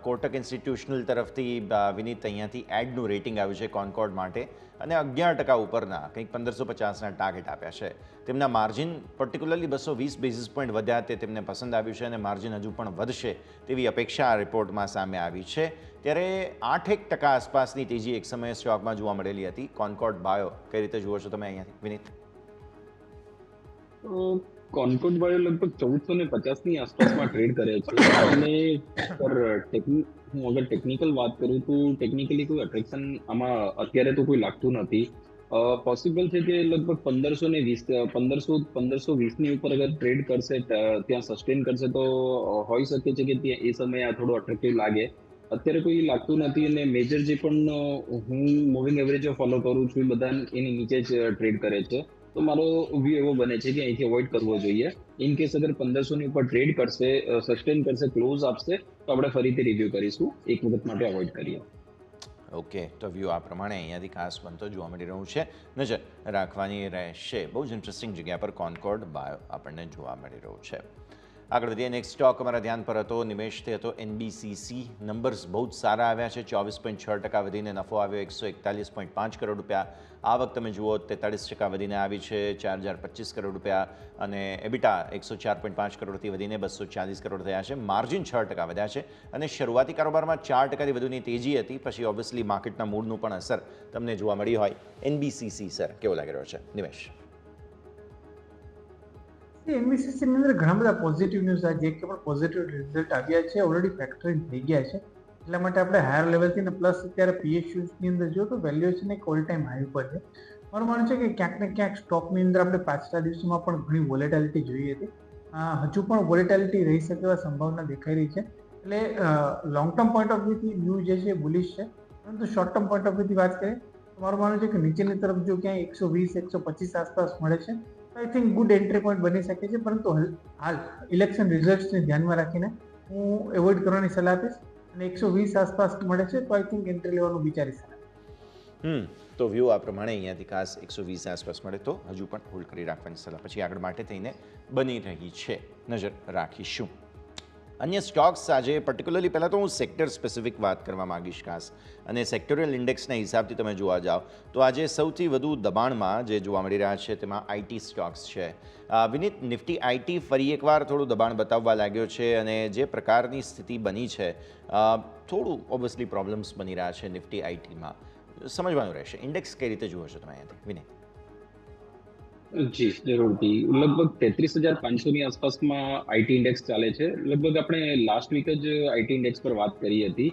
કોટક ઇન્સ્ટિટ્યુશનલ તરફથી વિનીત અહીંયાથી એડનું રેટિંગ આવ્યું છે કોન્કોર્ડ માટે અને 11% ઉપરના કંઈક 1550ના ટાર્ગેટ આપ્યા છે. તેમના માર્જિન પર્ટિક્યુલરલી 220 બેઝિસ પોઈન્ટ વધ્યા તે તેમને પસંદ આવ્યું છે અને માર્જિન હજુ પણ વધશે તેવી અપેક્ષા આ રિપોર્ટમાં સામે આવી છે. ત્યારે 8% આસપાસની તેજી એક સમયે સ્ટોકમાં જોવા મળેલી હતી. કોન્કોર્ડ બાયો કઈ રીતે જુઓ છો તમે અહીંયાથી વિનીત? કોન્કોર્ડ બાયો લગભગ 1450 ની આસપાસમાં ટ્રેડ કરે છે અને હું અગર ટેકનિકલ વાત કરું તો ટેકનિકલી કોઈ અટ્રેક્શન આમાં અત્યારે તો કોઈ લાગતું નથી. પોસિબલ છે કે લગભગ 1520 ની ઉપર અગર ટ્રેડ કરશે, ત્યાં સસ્ટેન કરશે તો હોઈ શકે છે કે ત્યાં એ સમયે આ થોડો અટ્રેક્ટિવ લાગે. અત્યારે કોઈ લાગતું નથી અને મેજર જે પણ હું મૂવિંગ એવરેજો ફોલો કરું છું એ બધા એની નીચે જ ટ્રેડ કરે છે. તો મારો વ્યૂ એવો બને છે કે અહીંથી અવોઇડ કરવો જોઈએ. ઇન કેસ અગર 1500 ની ઉપર ટ્રેડ કરશે, સસ્ટેન કરશે, ક્લોઝ આપશે તો આપણે ફરીથી રિવ્યૂ કરીશું. એક વખત માટે અવોઇડ કરીએ. ઓકે, તો વ્યૂ આ પ્રમાણે અહીંયાથી ખાસ બનતો જોવા મળી રહ્યું છે, નજર રાખવાની રહેશે. બહુ જ ઇન્ટરેસ્ટિંગ જગ્યા પર કોન્કોર્ડ બાયો આપણને જોવા મળી રહ્યું છે. આગળ વધીએ. નેક્સ્ટ સ્ટોક અમારા ધ્યાન પર હતો નિમેશ, તે હતો NBCC. નંબર્સ બહુ જ સારા આવ્યા છે. 24.6% વધીને નફો આવ્યો 141.5 કરોડ રૂપિયા. આવક તમે જુઓ 43% વધીને આવી છે 4025 કરોડ રૂપિયા અને એબિટા 104.5 કરોડથી વધીને 240 કરોડ થયા છે. માર્જિન 6% વધ્યા છે અને શરૂઆતી કારોબારમાં 4%થી વધુની તેજી હતી. પછી ઓબ્વિયસલી માર્કેટના મૂડનું પણ અસર તમને જોવા મળી હોય. NBCC સર કેવો લાગી રહ્યો છે નિમેશ? NBCC ની અંદર ઘણા બધા પોઝિટિવ ન્યૂઝ આ જે કે પણ પોઝિટિવ રિઝલ્ટ આવ્યા છે, ઓલરેડી ફેક્ટરિંગ થઈ ગયા છે. એટલા માટે આપણે હાયર લેવલથી ને પ્લસ અત્યારે PSUની અંદર જો તો વેલ્યુએશન એક ઓલ ટાઈમ હાઈ ઉપર છે. મારું માનવું છે કે ક્યાંક ને ક્યાંક સ્ટોકની અંદર આપણે પાછલા દિવસોમાં પણ ઘણી વોલેટિલિટી જોઈ હતી. હજુ પણ વોલેટિલિટી રહી શકે એવા સંભાવના દેખાઈ રહી છે. એટલે લોંગ ટર્મ પોઈન્ટ ઓફ વ્યૂથી ન્યૂ જે છે બુલિશ છે, પરંતુ શોર્ટ ટર્મ પોઈન્ટ ઓફ વ્યૂથી વાત કરીએ તો મારું માનવું છે કે નીચેની તરફ જો ક્યાંય 120-125 આસપાસ મળે છે I think good entry point બની શકે છે. પરંતુ હાલ ઇલેક્શન રિઝલ્ટ્સને ધ્યાનમાં રાખીને હું એવોઇડ કરવાની સલાહ આપીશ અને 120 આસપાસ મળે છે તો આઈ થિંક એન્ટ્રી લેવાનું વિચારી શકાય. તો વ્યૂ આ પ્રમાણે અહીંયાથી ખાસ 120 આસપાસ મળે તો હજુ પણ હોલ્ડ કરી રાખવાની સલાહ પછી આગળ માટે થઈને બની રહી છે, નજર રાખીશું. અન્ય સ્ટોક્સ આજે પર્ટિક્યુલરલી પહેલાં તો હું સેક્ટર સ્પેસિફિક વાત કરવા માગીશ ખાસ, અને સેક્ટોરિયલ ઇન્ડેક્સના હિસાબથી તમે જોવા જાઓ તો આજે સૌથી વધુ દબાણમાં જે જોવા મળી રહ્યા છે તેમાં આઈટી સ્ટોક્સ છે. વિનીત, નિફ્ટી આઈટી ફરી એકવાર થોડું દબાણ બતાવવા લાગ્યો છે અને જે પ્રકારની સ્થિતિ બની છે થોડું ઓબ્વિયસલી પ્રોબ્લેમ્સ બની રહ્યા છે નિફ્ટી આઈટીમાં, સમજવાનું રહેશે. ઇન્ડેક્સ કઈ રીતે જુઓ છો તમે અહીંયાથી વિનીત? જી જરૂરથી. લગભગ 33,500 ની આસપાસમાં આઈટી ઇન્ડેક્સ ચાલે છે. લગભગ આપણે લાસ્ટ વીક જ આઈટી ઇન્ડેક્સ પર વાત કરી હતી.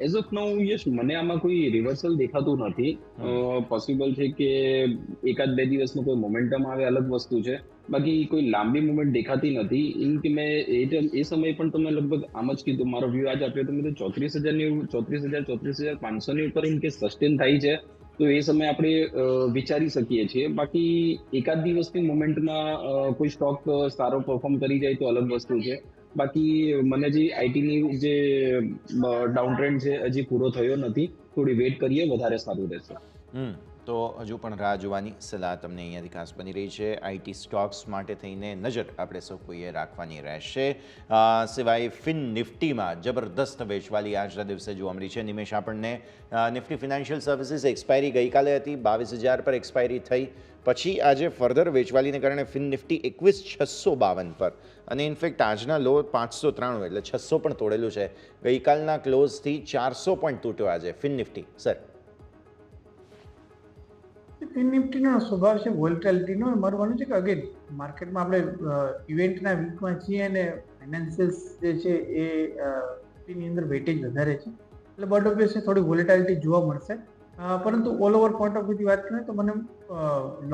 એઝ ઓફ નાઉ યસ, મને આમાં કોઈ રિવર્સલ દેખાતું નથી. પોસિબલ છે કે એકાદ બે દિવસમાં કોઈ મોમેન્ટમ આવે, અલગ વસ્તુ છે. બાકી કોઈ લાંબી મુવમેન્ટ દેખાતી નથી. એમ કે મેં એ સમયે પણ તમે લગભગ આમ જ કીધું, મારો વ્યૂ આજ આપ્યો તમે તો 34,500 ની ઉપર ઇન કેસ સસ્ટેન થાય છે તો એ સમયે આપણે વિચારી શકીએ છીએ. બાકી એકાદ દિવસની મોમેન્ટમાં કોઈ સ્ટોક સારો પરફોર્મ કરી જાય તો અલગ વસ્તુ છે. બાકી મને જે આઈટીની જે ડાઉન ટ્રેન્ડ છે હજી પૂરો થયો નથી, થોડી વેઇટ કરીએ, વધારે સારું રહેશે. તો હજુ પણ રાહ જોવાની સલાહ તમને અહીંયાથી ખાસ બની રહી છે. આઈટી સ્ટોક્સ માટે થઈને નજર આપણે સૌ કોઈએ રાખવાની રહેશે. સિવાય ફિન નિફ્ટીમાં જબરદસ્ત વેચવાલી આજના દિવસે જોવા મળી છે. નિમેશ, આપણને નિફ્ટી ફિનાન્શિયલ સર્વિસીસ એક્સપાયરી ગઈકાલે હતી, 22,000 પર એક્સપાયરી થઈ, પછી આજે ફર્ધર વેચવાલીને કારણે ફિન નિફ્ટી 21,652 પર, અને ઇનફેક્ટ આજના લો 593 એટલે 600 પણ તોડેલું છે. ગઈકાલના ક્લોઝથી 400 પોઈન્ટ તૂટ્યો આજે ફિન નિફ્ટી. સર, ફિન નિફ્ટીનો સ્વભાવ છે વોલેટિલિટીનો. મારું માનવું છે કે અગેન માર્કેટમાં આપણે ઇવેન્ટના વીકમાં છીએ અને ફાઇનાન્સિયલ્સ જે છે એ ની અંદર વેટેજ વધારે છે, એટલે બટ ઓબ્વિયસલી થોડી વોલેટિલિટી જોવા મળશે. પરંતુ ઓલ ઓવર પોઈન્ટ ઓફ વ્યૂથી વાત કરીએ તો મને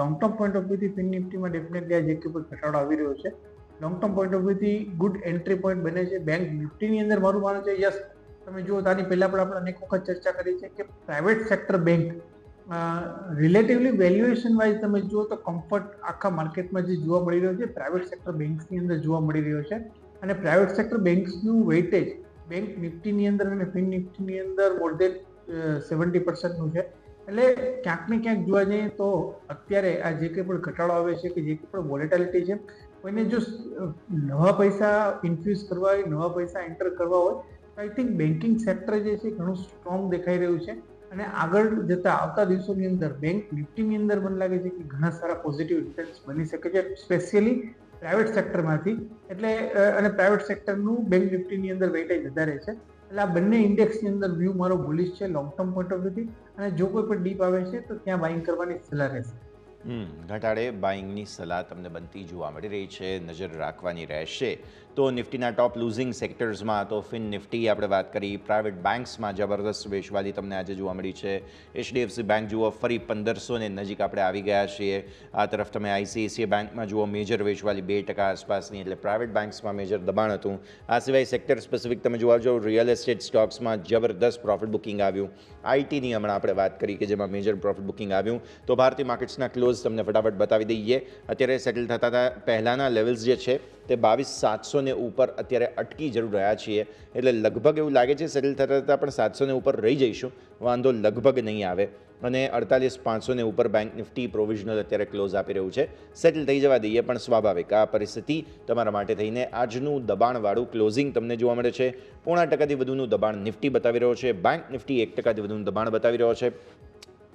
લોંગ ટર્મ પોઈન્ટ ઓફ વ્યૂથી ફિન નિફ્ટીમાં ડેફિનેટલી આ જે કે ઘટાડો આવી રહ્યો છે. લોંગ ટર્મ પોઈન્ટ ઓફ વ્યૂથી ગુડ એન્ટ્રી પોઈન્ટ બને છે. બેંક નિફ્ટીની અંદર મારું માનવું છે યસ, તમે જુઓ તો આની પહેલા પણ આપણે અનેક વખત ચર્ચા કરી છે કે private sector bank relatively valuation wise તમે જુઓ તો કમ્ફર્ટ આખા માર્કેટમાં જે જોવા મળી રહ્યો છે પ્રાઇવેટ સેક્ટર બેંક્સની અંદર જોવા મળી રહ્યો છે. અને પ્રાઇવેટ સેક્ટર બેંક્સનું વેઇટેજ બેંક નિફ્ટીની અંદર અને ફિન નિફ્ટીની અંદર મોર દેન 70%નું છે. એટલે ક્યાંક ને ક્યાંક જોવા જઈએ તો અત્યારે આ જે કંઈ પણ ઘટાડો આવે છે કે જે કંઈ પણ વોલેટિલિટી છે, કોઈને જો નવા પૈસા ઇન્ફ્યુઝ કરવા હોય, નવા પૈસા એન્ટર કરવા હોય તો આઈ થિંક બેન્કિંગ સેક્ટર જે છે ઘણું સ્ટ્રોંગ દેખાઈ રહ્યું છે. અને આગળ જતા આવતા દિવસોની અંદર બેંક નિફ્ટીની અંદર મને લાગે છે કે ઘણા સારા પોઝિટિવ રિટર્ન્સ બની શકે છે, સ્પેશિયલી પ્રાઇવેટ સેક્ટરમાંથી. એટલે અને પ્રાઇવેટ સેક્ટરનું બેંક નિફ્ટીની અંદર વેઇટેજ વધારે છે. એટલે આ બંને ઇન્ડેક્સની અંદર વ્યૂ મારો બુલિશ છે લોંગ ટર્મ પોઈન્ટ ઓફ વ્યૂથી. અને જો કોઈ પણ ડીપ આવે છે તો ત્યાં બાઇંગ કરવાની સલાહ રહેશે. ઘટાડે બાઇંગની સલાહ તમને બનતી જોવા મળી રહી છે, નજર રાખવાની રહેશે. તો નિફ્ટીના ટોપ લૂઝિંગ સેક્ટર્સમાં તો ફિન નિફ્ટી આપણે વાત કરી, પ્રાઇવેટ બેન્ક્સમાં જબરદસ્ત વેચવાલી તમને આજે જોવા મળી છે. HDFC બેંક જુઓ ફરી 1500 ને નજીક આપણે આવી ગયા છીએ. આ તરફ તમે ICICI બેંકમાં જુઓ મેજર વેચવાલી 2% આસપાસની, એટલે પ્રાઇવેટ બેન્ક્સમાં મેજર દબાણ હતું. આ સિવાય સેક્ટર સ્પેસિફિક તમે જોવા જાઓ, રિયલ એસ્ટેટ સ્ટોક્સમાં જબરદસ્ત પ્રોફિટ બુકિંગ આવ્યું. આઈટીની હમણાં આપણે વાત કરી કે જેમાં મેજર પ્રોફિટ બુકિંગ આવ્યું. તો ભારતીય માર્કેટ્સના ક્લોઝ તમને ફટાફટ બતાવી દઈએ. અત્યારે સેટલ થતા પહેલાંના લેવલ્સ જે છે તે 22,700 ને ઉપર અત્યારે અટકી જરૂર રહ્યા છીએ. એટલે લગભગ એવું લાગે છે સેટલ થતાં પણ 700 ને ઉપર રહી જઈશું, વાંધો લગભગ નહીં આવે. અને 48,500 ને ઉપર બેંક નિફ્ટી પ્રોવિઝનલ અત્યારે ક્લોઝ આપી રહ્યું છે. સેટલ થઈ જવા દઈએ, પણ સ્વાભાવિક આ પરિસ્થિતિ તમારા માટે થઈને આજનું દબાણવાળું ક્લોઝિંગ તમને જોવા મળે છે. 0.5% વધુનું દબાણ નિફ્ટી બતાવી રહ્યો છે, બેંક નિફ્ટી 1% વધુનું દબાણ બતાવી રહ્યો છે.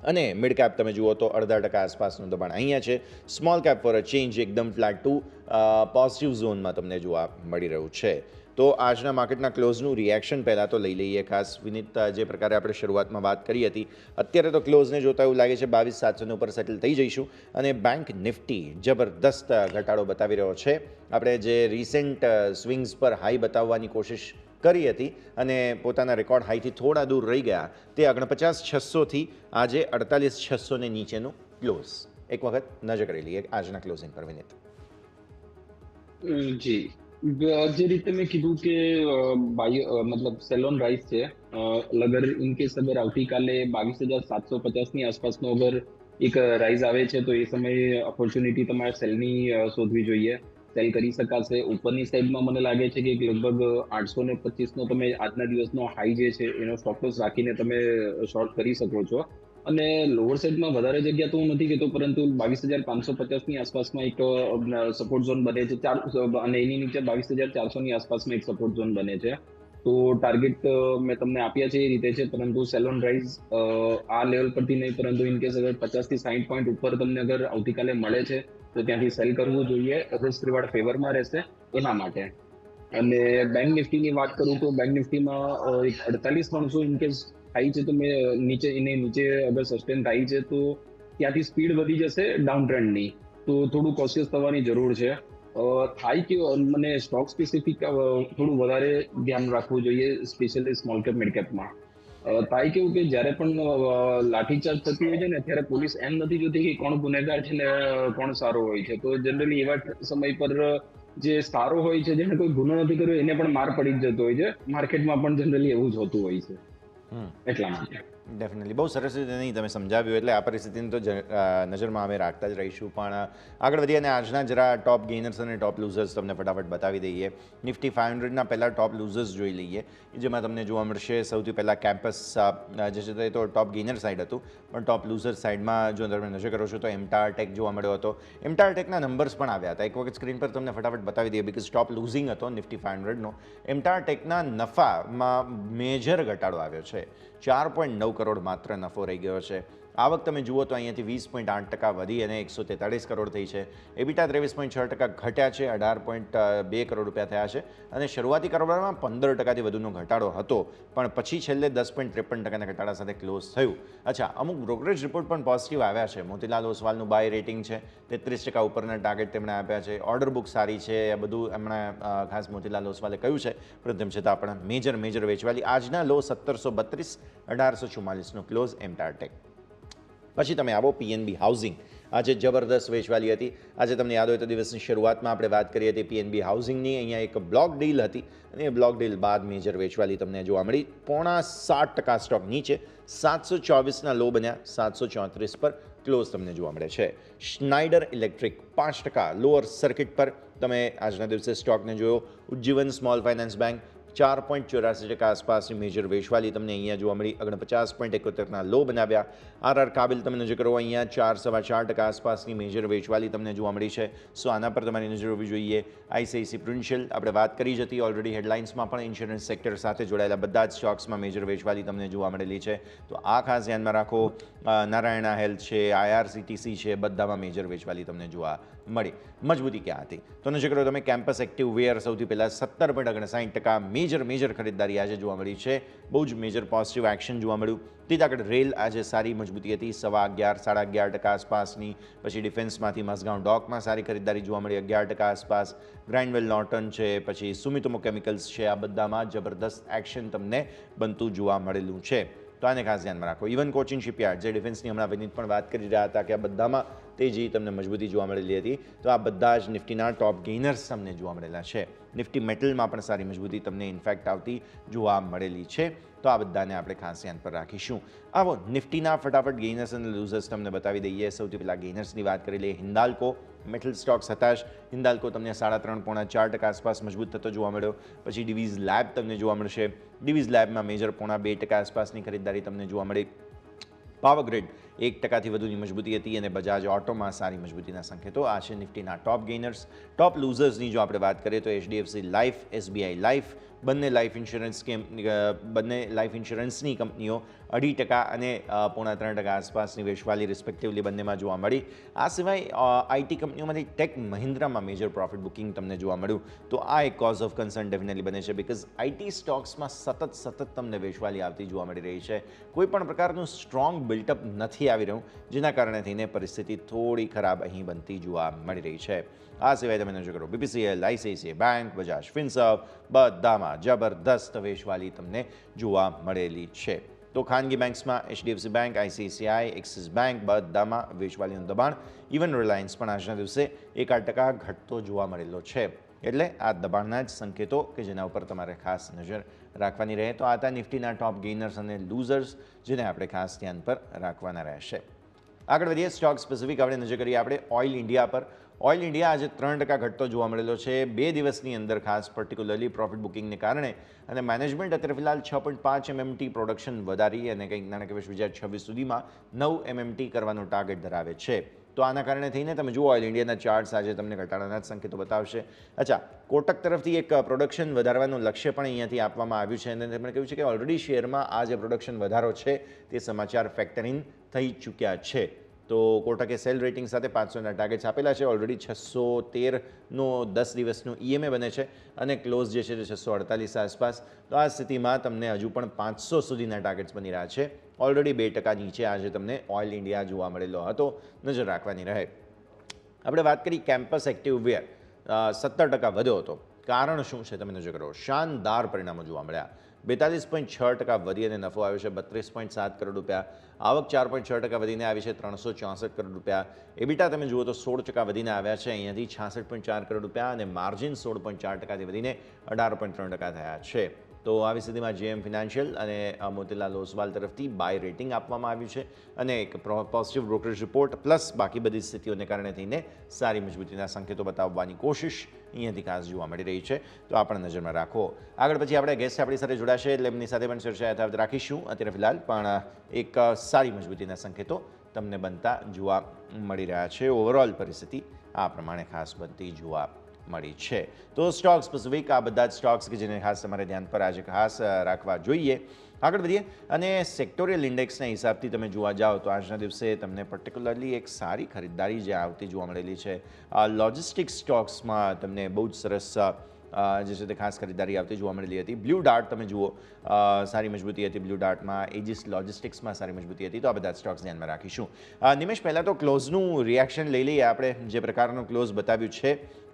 અને મિડ કેપ તમે જુઓ તો 0.5% આસપાસનું દબાણ અહીંયા છે. Small cap for a change એકદમ ફ્લેટ ટુ પોઝિટિવ ઝોનમાં તમને જોવા મળી રહ્યું છે. તો આજના માર્કેટના ક્લોઝનું રિએક્શન પહેલાં તો લઈ લઈએ ખાસ. વિનીત, જે પ્રકારે આપણે શરૂઆતમાં વાત કરી હતી, અત્યારે તો ક્લોઝને જોતા એવું લાગે છે 22,700 ઉપર સેટલ થઈ જઈશું. અને બેંક નિફ્ટી જબરદસ્ત ઘટાડો બતાવી રહ્યો છે. આપણે જે રિસેન્ટ સ્વિંગ્સ પર હાઈ બતાવવાની કોશિશ કરી હતી અને પોતાના રેકોર્ડ હાઈથી થોડા દૂર રહી ગયા, તે 49,600થી આજે 48,600 ને નીચેનું ક્લોઝ. એક વખત નજર કરી લઈએ આજના ક્લોઝિંગ પર વિનીત. જી, જે રીતે મેં કીધું કે મતલબ સેલ ઓન રાઇઝ છે. અગર ઇન કેસ અગર આવતીકાલે 22,750 ની આસપાસનો અગર એક રાઇઝ આવે છે તો એ સમયે ઓપોર્ચ્યુનિટી તમારે સેલની શોધવી જોઈએ. સેલ કરી શકાશે. ઉપરની સાઈડમાં મને લાગે છે કે લગભગ 825નો તમે આજના દિવસનો હાઈ જે છે એનો સ્ટોપ લોસ રાખીને તમે શોર્ટ કરી શકો છો. અને લોઅર સાઈડમાં વધારે જગ્યા તો હું નથી કહેતો, પરંતુ 22,550 ની આસપાસમાં એક સપોર્ટ ઝોન બને છે અને એની નીચે 22,400 ની આસપાસમાં એક સપોર્ટ ઝોન બને છે. તો ટાર્ગેટ મેં તમને આપ્યા છે એ રીતે છે, પરંતુ સેલોન રાઇઝ આ લેવલ પરથી નહીં, પરંતુ ઇનકેસ અગર 50 થી 60 પોઈન્ટ ઉપર તમને અગર આવતીકાલે મળે છે તો ત્યાંથી સેલ કરવું જોઈએ. રિસ્ક રિવાર્ડ ફેવરમાં રહેશે એના માટે. અને બેંક નિફ્ટીની વાત કરું તો બેંક નિફ્ટીમાં એક 48-300 ઇનકેસ થાય છે તો મેં નીચે અગર સસ્ટેન થાય છે તો ત્યાંથી સ્પીડ વધી જશે ડાઉન ટ્રેન્ડની, તો થોડું કોશિયસ થવાની જરૂર છે. થાય કે મને સ્ટોક સ્પેસિફિક થોડું વધારે ધ્યાન રાખવું જોઈએ, સ્પેશિયલી સ્મોલ કેપ મિડ કેપમાં. થાય કેવું કે જ્યારે પણ લાઠીચાર્જ થતી હોય છે ને ત્યારે પોલીસ એમ નથી જોતી કે કોણ ગુનેગાર છે ને કોણ સારો હોય છે. તો જનરલી એવા સમય પર જે સારો હોય છે, જેને કોઈ ગુનો નથી કર્યો, એને પણ માર પડી જ જતો હોય છે. માર્કેટમાં પણ જનરલી એવું જ હોતું હોય છે, એટલા માટે. ડેફિનેટલી બહુ સરસ રીતે નહીં તમે સમજાવ્યું, એટલે આ પરિસ્થિતિને તો નજરમાં અમે રાખતા જ રહીશું. પણ આગળ વધીએ અને આજના જરા ટોપ ગેઇનર્સ અને ટોપ લૂઝર્સ તમને ફટાફટ બતાવી દઈએ. નિફ્ટી 500ના પહેલાં ટોપ લૂઝર્સ જોઈ લઈએ, જેમાં તમને જોવા મળશે સૌથી પહેલાં કેમ્પસ જે છે તે તો ટોપ ગેઇનર સાઇડ હતું, પણ ટોપ લૂઝર સાઇડમાં જો તમે નજર કરો છો તો એમટાર ટેક જોવા મળ્યો હતો. એમટાર ટેકના નંબર્સ પણ આવ્યા હતા, એક વખત સ્ક્રીન પર તમને ફટાફટ બતાવી દઈએ, બિકોઝ ટોપ લૂઝિંગ હતો નિફ્ટી 500નો. એમટાર ટેકના નફામાં મેજર ઘટાડો આવ્યો છે, 4.9 કરોડ માત્ર નફો રહી ગયો છે. આવક તમે જુઓ તો અહીંયાથી 20.8% વધી અને 143 કરોડ થઈ છે. એબિટા 23.6% ઘટ્યા છે, 18.2 કરોડ રૂપિયા થયા છે. અને શરૂઆતી કારોબારમાં 15%થી વધુનો ઘટાડો હતો, પણ પછી છેલ્લે 10.53%ના ઘટાડા સાથે ક્લોઝ થયું. અચ્છા, અમુક બ્રોકરેજ રિપોર્ટ પણ પોઝિટિવ આવ્યા છે. મોતીલાલ ઓસવાલનું બાય રેટિંગ છે, 33% ઉપરના ટાર્ગેટ તેમણે આપ્યા છે. ઓર્ડર બુક સારી છે, એ બધું એમણે ખાસ મોતીલાલ ઓસવાલે કહ્યું છે. પરંતુ તેમ છતાં પણ મેજર વેચવાલી. આજના લો 1732, 1844નો ક્લોઝ એમટાર ટેક. પછી તમે આવો પીએનબી હાઉસિંગ. આજે જબરદસ્ત વેચવાલી હતી. આજે તમને યાદ હોય તો દિવસની શરૂઆતમાં આપણે વાત કરી હતી પીએનબી હાઉસિંગની. અહીંયા એક બ્લોક ડીલ હતી અને એ બ્લોક ડીલ બાદ મેજર વેચવાલી તમને જોવા મળી. 0.7% સ્ટોક નીચે 724ના લો બન્યા, 734 પર ક્લોઝ તમને જોવા મળે છે. સ્નાઇડર ઇલેક્ટ્રિક 5% લોઅર સર્કિટ પર તમે આજના દિવસે સ્ટોકને જોયો. ઉજ્જીવન સ્મોલ ફાઇનાન્સ બેંક 4.84% આસપાસની મેજર વેચવાલી તમને અહીંયા જોવા મળી. 49.71ના લો બનાવ્યા. આરઆર કાબિલ તમે નજર કરો, અહીંયા 4.4% આસપાસની મેજર વેચવાલી તમને જોવા મળી છે. સો આના પર તમારી નજર હોવી જોઈએ. આઈસીઆઈસી પ્રુડેન્શિયલ આપણે વાત કરી જ હતી ઓલરેડી હેડલાઇન્સમાં, પણ ઇન્સ્યોરન્સ સેક્ટર સાથે જોડાયેલા બધા જ સ્ટોક્સમાં મેજર વેચવાલી તમને જોવા મળેલી છે. તો આ ખાસ ધ્યાનમાં રાખો. નારાયણા હેલ્થ છે, આઈઆરસીટીસી છે, બધામાં મેજર વેચવાલી તમને જોવા મળી. મજબૂતી ક્યાં હતી તો નજર કરો તમે કેમ્પસ એક્ટિવ વેર સૌથી પહેલાં 17.59% મેજર ખરીદદારી આજે જોવા મળી છે. બહુ જ મેજર પોઝિટિવ એક્શન જોવા મળ્યું. તે જ આગળ રેલ આજે સારી મજબૂતી હતી, 11.5-11% આસપાસની. પછી ડિફેન્સમાંથી મઝગાંવ ડોકમાં સારી ખરીદદારી જોવા મળી, 11% આસપાસ. ગ્રાઇન્ડવેલ નોર્ટન છે, પછી સુમિતોમો કેમિકલ્સ છે, આ બધામાં જબરદસ્ત એક્શન તમને બનતું જોવા મળેલું છે. તો આને ખાસ ધ્યાનમાં રાખો. ઇવન કોચિન શિપયાર્ડ, જે ડિફેન્સની હમણાં વિનીત પણ વાત કરી રહ્યા હતા કે આ બધામાં તેજી તમને મજબૂતી જોવા મળેલી હતી. તો આ બધા જ નિફ્ટીના ટોપ ગેઇનર્સ તમને જોવા મળેલા છે. નિફ્ટી મેટલમાં પણ સારી મજબૂતી તમને ઇનફેક્ટ આવતી જોવા મળેલી છે. તો આ બધાને આપણે ખાસ ધ્યાન પર રાખીશું. આવો નિફ્ટીના ફટાફટ ગેઇનર્સ અને લૂઝર્સ તમને બતાવી દઈએ. સૌથી પહેલાં ગેઇનર્સની વાત કરી લઈએ. હિન્દાલ્કો મેટલ સ્ટોક્સ હતાશ. હિન્દાલ્કો તમને 3.5-4% આસપાસ મજબૂત થતો જોવા મળ્યો. પછી ડિવીઝ લેબ તમને જોવા મળશે. ડિવીઝ લેબમાં મેજર 0.2% આસપાસની ખરીદદારી તમને જોવા મળી. પાવરગ્રીડ 1%થી વધુની મજબૂતી હતી અને બજાજ ઓટોમાં સારી મજબૂતીના સંકેતો. આ છે નિફ્ટીના ટોપ ગેઇનર્સ. ટોપ લૂઝર્સની જો આપણે વાત કરીએ તો એચડીએફસી લાઈફ, એસબીઆઈ લાઈફ, બંને લાઈફ ઇન્સ્યોરન્સની કંપનીઓ 2.5% અને 0.3% આસપાસની વેચવાલી રિસ્પેક્ટિવલી બંનેમાં જોવા મળી. આ સિવાય આઈટી કંપનીઓમાંથી ટેક મહિન્દ્રામાં મેજર પ્રોફિટ બુકિંગ તમને જોવા મળ્યું. તો આ એક કોઝ ઓફ કન્સર્ન ડેફિનેટલી બને છે, બિકોઝ આઈટી સ્ટોક્સમાં સતત તમને વેચવાલી આવતી જોવા મળી રહી છે. કોઈ પણ પ્રકારનું સ્ટ્રોંગ બિલ્ટઅપ નથી આવી રહ્યું, જેના કારણે થઈને પરિસ્થિતિ થોડી ખરાબ અહીં બનતી જોવા મળી રહી છે. આ સિવાય તમે નજર કરો BPCL, ICICI bank, Bajaj Finserv, બધામાં જબરદસ્ત વેચવાલી તમને જોવા મળેલી છે. તો ખાનગી બેંક્સમાં HDFC bank, ICICI, Axis bank, બધામાં વેચવાલીનું દબાણ. ઇવન રિલાયન્સ પણ આજના દિવસે 1% ઘટતો જોવા મળેલો છે. એટલે આ દબાણના જ સંકેતો કે જેના ઉપર તમારે ખાસ નજર રાખવાની રહે. તો આ હતા નિફ્ટીના ટોપ ગેઇનર્સ અને લૂઝર્સ, જેને આપણે ખાસ ધ્યાન પર રાખવાના રહેશે. આગળ વધીએ સ્ટોક સ્પેસિફિક આપણે નજર કરીએ આપણે ઓઇલ ઇન્ડિયા પર. ઓઇલ ઇન્ડિયા આજે 3% ઘટતો જોવા મળેલો છે 2 દિવસની અંદર, ખાસ પર્ટિક્યુલરલી પ્રોફિટ બુકિંગને કારણે. અને મેનેજમેન્ટ અત્યારે ફિલહાલ 6.5 MMT પ્રોડક્શન વધારી અને કંઈક નાણાકીય વર્ષ 2026 સુધીમાં 9 MMT કરવાનો ટાર્ગેટ ધરાવે છે. તો આના કારણે થઈને તમે જુઓ ઓઇલ ઇન્ડિયાના ચાર્ટ્સ આજે તમને ઘટાડાના જ સંકેતો બતાવશે. અચ્છા, કોટક તરફથી એક પ્રોડક્શન વધારવાનું લક્ષ્ય પણ અહીંયાથી આપવામાં આવ્યું છે અને તેમણે કહ્યું છે કે ઓલરેડી શેરમાં આ જે પ્રોડક્શન વધારો છે તે સમાચાર ફેક્ટર ઇન થઈ ચૂક્યા છે. તો કોટકે સેલ રેટિંગ સાથે 500ના ટાર્ગેટ્સ આપેલા છે. ઓલરેડી 613નો 10 દિવસનું EMA બને છે અને ક્લોઝ જે છે તે 648 આસપાસ. તો આ સ્થિતિમાં તમને હજુ પણ 500 સુધીના ટાર્ગેટ્સ બની રહ્યા છે. ઓલરેડી 2% નીચે આજે તમને ઓઇલ ઇન્ડિયા જોવા મળેલો હતો, નજર રાખવાની રહે. આપણે વાત કરી કેમ્પસ એક્ટિવ વેર 17% વધ્યો હતો. કારણ શું છે તમે નજર કરો. શાનદાર પરિણામો જોવા મળ્યા. 42.6% વધી અને નફો આવ્યો છે 32.7 કરોડ રૂપિયા. આવક 4.6% વધીને આવી છે 364 કરોડ રૂપિયા. એબિટા તમે જુઓ તો 16% વધીને આવ્યા છે અહીંયાથી 66.4 કરોડ રૂપિયા અને માર્જિન 16.4%થી વધીને 18.3% થયા છે. તો આવી સ્થિતિમાં JM ફિનાન્શિયલ અને મોતીલાલ ઓસવાલ તરફથી બાય રેટિંગ આપવામાં આવ્યું છે અને એક પોઝિટિવ બ્રોકરેજ રિપોર્ટ પ્લસ બાકી બધી સ્થિતિઓને કારણે થઈને સારી મજબૂતીના સંકેતો બતાવવાની કોશિશ અહીંયાથી ખાસ જોવા મળી રહી છે. તો આ પણ નજરમાં રાખો. આગળ પછી આપણે ગેસ્ટ આપણી સાથે જોડાશે એટલે એમની સાથે પણ ચર્ચા યથાવત રાખીશું. અત્યારે ફિલહાલ પણ એક સારી મજબૂતીના સંકેતો તમને બનતા જોવા મળી રહ્યા છે. ઓવરઓલ પરિસ્થિતિ આ પ્રમાણે ખાસ બનતી જોવા મળી છે. તો સ્ટોક સ્પેસિફિક આ બધા જ સ્ટોક્સ કે જેને ખાસ તમારે ધ્યાન પર આજે ખાસ રાખવા જોઈએ. આગળ વધીએ અને સેક્ટોરિયલ ઇન્ડેક્સના હિસાબથી તમે જોવા જાઓ તો આજના દિવસે તમને પર્ટિક્યુલરલી એક સારી ખરીદદારી જે આવતી જોવા મળેલી છે. લોજિસ્ટિક્સ સ્ટોક્સમાં તમને બહુ જ સરસ જે છે તે ખાસ ખરીદારી આવતી જોવા મળેલી હતી. બ્લુ ડાર્ટ તમે જુઓ સારી મજબૂતી હતી બ્લુ ડાર્ટમાં. એજિસ લોજિસ્ટિક્સમાં સારી મજબૂતી હતી. તો આ બધા સ્ટોક્સ ધ્યાનમાં રાખીશું. નિમેશ, પહેલાં તો ક્લોઝનું રિએક્શન લઈ લઈએ આપણે. જે પ્રકારનું ક્લોઝ બતાવ્યું છે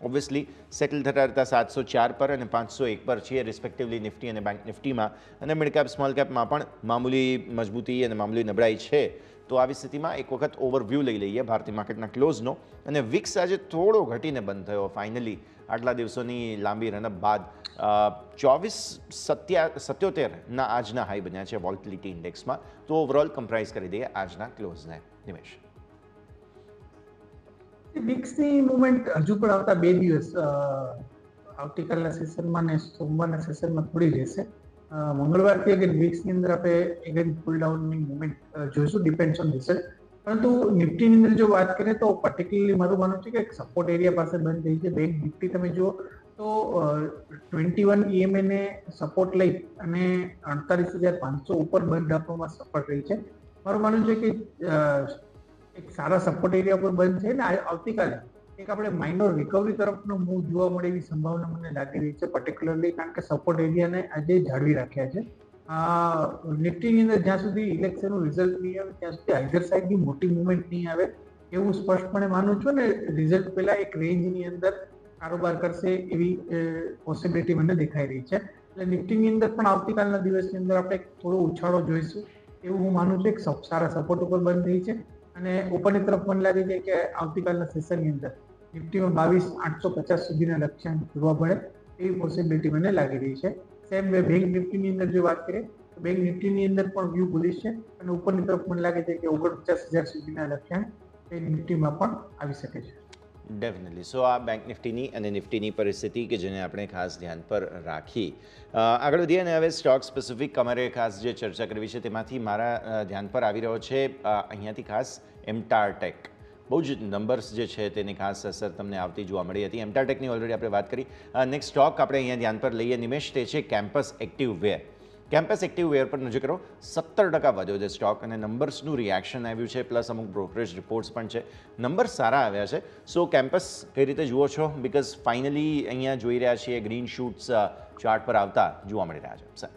ઓબ્વિયસલી સેટલ થતા રહેતા 704 પર અને 501 પર છીએ રિસ્પેક્ટિવલી નિફ્ટી અને બેંક નિફ્ટીમાં. અને મિડ કેપ સ્મોલ કેપમાં પણ મામૂલી મજબૂતી અને મામૂલી નબળાઈ છે. તો આવી સ્થિતિમાં એક વખત ઓવરવ્યૂ લઈ લઈએ ભારતીય માર્કેટના ક્લોઝનો. અને વિક્સ આજે થોડો ઘટીને બંધ થયો ફાઇનલી આટલા દિવસોની લાંબી રનઅપ બાદ. 2477ના આજના હાઈ બન્યા છે વોલ્ટિલિટી ઇન્ડેક્સમાં. તો ઓવરઓલ કમ્પ્રાઇઝ કરી દઈએ આજના ક્લોઝને. નિમેશ, વિક્સની મુવમેન્ટ હજુ પણ આવતા 2 દિવસ આવતીકાલના સેશનમાં ને સોમવારના સેશનમાં થોડી રહેશે. મંગળવારથી અગેન વિક્સની અંદર આપણે અગેન પુલ ડાઉનની મુવમેન્ટ જોઈશું, ડિપેન્ડ્સ ઓન રિઝલ્ટ. પરંતુ નિફ્ટીની અંદર જો વાત કરીએ તો પર્ટિક્યુલરલી મારું માનવું છે કે એક સપોર્ટ એરિયા પાસે બંધ થઈ છે. બેંક નિફ્ટી તમે જુઓ તો 21 EMA ને સપોર્ટ લઈ અને 48,500 ઉપર બંધ આપવામાં સફળ રહી છે. મારું માનવું છે કે એક સારા સપોર્ટ એરિયા પર બંધ છે ને આવતીકાલે એક આપણે માઇનોર રિકવરી તરફનો મૂવ જોવા મળે એવી સંભાવના મને લાગી રહી છે પર્ટિક્યુલરલી, કારણ કે સપોર્ટ એરિયાને આજે જાળવી રાખ્યા છે. નિફ્ટીની અંદર જ્યાં સુધી ઇલેક્શનનું રિઝલ્ટ નહીં આવે ત્યાં સુધી આઈધર સાઈડની મોટી મુવમેન્ટ નહીં આવે એવું સ્પષ્ટપણે માનું છું ને રિઝલ્ટ પહેલા એક રેન્જની અંદર કારોબાર કરશે એવી પોસિબિલિટી મને દેખાઈ રહી છે. એટલે નિફ્ટીની અંદર પણ આવતીકાલના દિવસની અંદર આપણે થોડો ઉછાળો જોઈશું એવું હું માનું છું. એક સારા સપોર્ટ ઉપર બંધ થઈ છે અને ઉપરની તરફ મને લાગે છે કે આવતીકાલના સેશનની અંદર નિફ્ટીમાં 22,850 સુધીના લક્ષ્યાંક જોવા મળે એવી પોસિબિલિટી મને લાગી રહી છે. સેમ વે બેંક નિફ્ટીની અંદર જો વાત કરીએ તો બેંક નિફ્ટીની અંદર પણ વ્યૂ બુલિશ છે અને ઉપરની તરફ મને લાગે છે કે 49,000 સુધીના લક્ષ્યાંક બેંક નિફ્ટીમાં પણ આવી શકે છે. ડેફિનેટલી. સો આ બેંક નિફ્ટીની અને નિફ્ટીની પરિસ્થિતિ કે જેને આપણે ખાસ ધ્યાન પર રાખી આગળ વધીએ. અને હવે સ્ટોક સ્પેસિફિક અમારે ખાસ જે ચર્ચા કરવી છે તેમાંથી મારા ધ્યાન પર આવી રહ્યો છે અહીંયાથી ખાસ એમટાર ટેક. બહુ જ નંબર્સ જે છે તેની ખાસ અસર તમને આવતી જોવા મળી હતી. એમટાર ટેકની ઓલરેડી આપણે વાત કરી. નેક્સ્ટ સ્ટોક આપણે અહીંયા ધ્યાન પર લઈએ નિમેશ, તે છે કેમ્પસ એક્ટિવ વેર. કેમ્પસ એક્ટિવ વેર પર નજર કરો 17% વધ્યો છે સ્ટોક અને નંબર્સનું રિએક્શન આવ્યું છે પ્લસ અમુક બ્રોકરેજ રિપોર્ટ્સ પણ છે. નંબર સારા આવ્યા છે. સો કેમ્પસ કઈ રીતે જુઓ છો? બિકોઝ ફાઇનલી અહીંયા જોઈ રહ્યા છીએ ગ્રીન શૂટ્સ ચાર્ટ પર આવતા જોવા મળી રહ્યા છે. સર,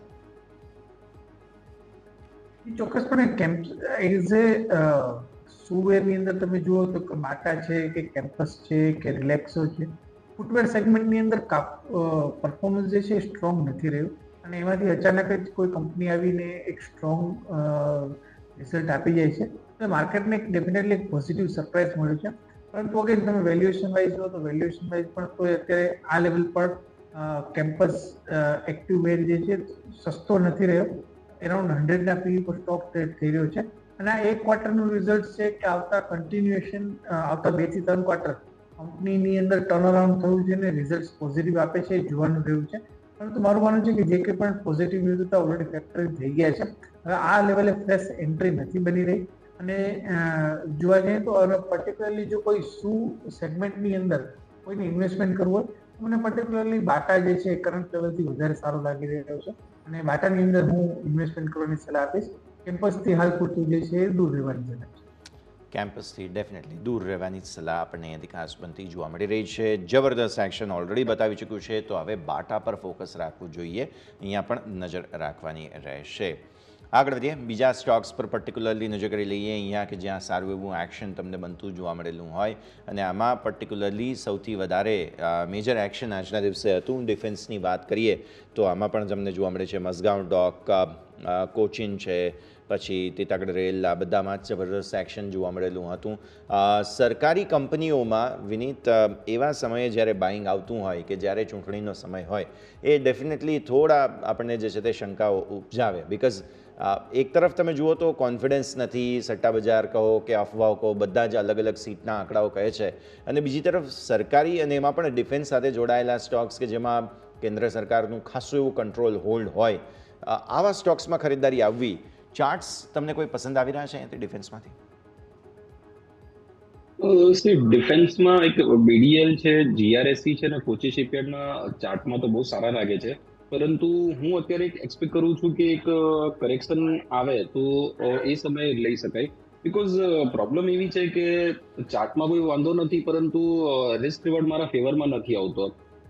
ચોક્કસપણે કેમ્પસ એઝ એ શૂવેરની અંદર તમે જુઓ તો બાટા છે કે કેમ્પસ છે કે રિલેક્સો છે, ફૂટવેર સેગમેન્ટની અંદર પરફોર્મન્સ જે છે સ્ટ્રોંગ નથી રહ્યું અને એમાંથી અચાનક જ કોઈ કંપની આવીને એક સ્ટ્રોંગ રિઝલ્ટ આપી જાય છે તો માર્કેટને ડેફિનેટલી એક પોઝિટિવ સરપ્રાઇઝ મળ્યું છે. પરંતુ અગેન તમે વેલ્યુએશન વાઇઝ જુઓ તો વેલ્યુએશન વાઇઝ પણ કોઈ અત્યારે આ લેવલ પર કેમ્પસ એક્ટિવ વેર જે છે સસ્તો નથી રહ્યો. એરાઉન્ડ 100ના પીવી પર સ્ટોક ટ્રેડ થઈ રહ્યો છે અને આ એક ક્વાર્ટરનું રિઝલ્ટ છે કે આવતા કન્ટિન્યુએશન આવતા 2 થી 3 ક્વાર્ટર કંપનીની અંદર ટર્નઅરાઉન્ડ થયું છે અને રિઝલ્ટ પોઝિટિવ આપે છે એ જોવાનું રહ્યું છે. પરંતુ મારું માનવું છે કે જે કંઈ પણ પોઝિટિવ ન્યૂઝ હતા ઓલરેડી ફેક્ટરી થઈ ગયા છે. હવે આ લેવલે ફ્રેશ એન્ટ્રી નથી બની રહી અને જોવા જઈએ તો પર્ટિક્યુલરલી જો કોઈ શું સેગમેન્ટની અંદર કોઈને ઇન્વેસ્ટમેન્ટ કરવું હોય મને પર્ટિક્યુલરલી બાટા જે છે કરંટ લેવલથી વધારે સારો લાગી રહ્યો છે અને બાટાની અંદર હું ઇન્વેસ્ટમેન્ટ કરવાની સલાહ આપીશ. કેમ્પસથી હાલ પૂરતું જે છે એ દૂર રહેવાની સલાહ છે. કેમ્પસથી ડેફિનેટલી દૂર રહેવાની સલાહ આપણને અહીંયાથી ખાસ બનતી જોવા મળી રહી છે. જબરદસ્ત એક્શન ઓલરેડી બતાવી ચૂક્યું છે, તો હવે બાટા પર ફોકસ રાખવું જોઈએ, અહીંયા પણ નજર રાખવાની રહેશે. આગળ વધીએ, બીજા સ્ટોક્સ પર પર્ટિક્યુલરલી નજર કરી લઈએ અહીંયા કે જ્યાં સારું એવું એક્શન તમને બનતું જોવા મળેલું હોય અને આમાં પર્ટિક્યુલરલી સૌથી વધારે મેજર એક્શન આજના દિવસે હતું. ડિફેન્સની વાત કરીએ તો આમાં પણ તમને જોવા મળે છે મઝગાંવ ડોક, કોચિન છે, પછી તીતાગઢ રેલ, આ બધામાં જ જબરદસ્ત એક્શન જોવા મળેલું હતું. સરકારી કંપનીઓમાં વિનીત એવા સમયે જ્યારે બાઇંગ આવતું હોય કે જ્યારે ચૂંટણીનો સમય હોય એ ડેફિનેટલી થોડા આપણને જે છે તે શંકાઓ ઉપજાવે. બિકોઝ એક તરફ તમે જુઓ તો કોન્ફિડન્સ નથી, સટ્ટા બજાર કહો કે અફવાઓ કહો, બધા જ અલગ અલગ સીટના આંકડાઓ કહે છે, અને બીજી તરફ સરકારી અને એમાં પણ ડિફેન્સ સાથે જોડાયેલા સ્ટોક્સ કે જેમાં કેન્દ્ર સરકારનું ખાસું એવું કંટ્રોલ હોલ્ડ હોય, આવા સ્ટોક્સમાં ખરીદદારી આવવી. ચાર્ટ્સ તમને કોઈ પસંદ આવી રહ્યા છે અહીંયાથી ડિફેન્સમાંથી? ડિફેન્સમાં એક બીડીએલ છે, જીઆરએસસી છે અને કોચી શિપયાર્ડના ચાર્ટમાં તો બહુ સારા લાગે છે. પરંતુ હું અત્યારે એક એક્સપેક્ટ કરું છું કે એક કરેક્શન આવે તો એ સમયે લઈ શકાય. બિકોઝ પ્રોબ્લેમ એવી છે કે ચાર્ટમાં કોઈ વાંધો નથી, પરંતુ રિસ્ક રિવોર્ડ મારા ફેવરમાં નથી આવતો.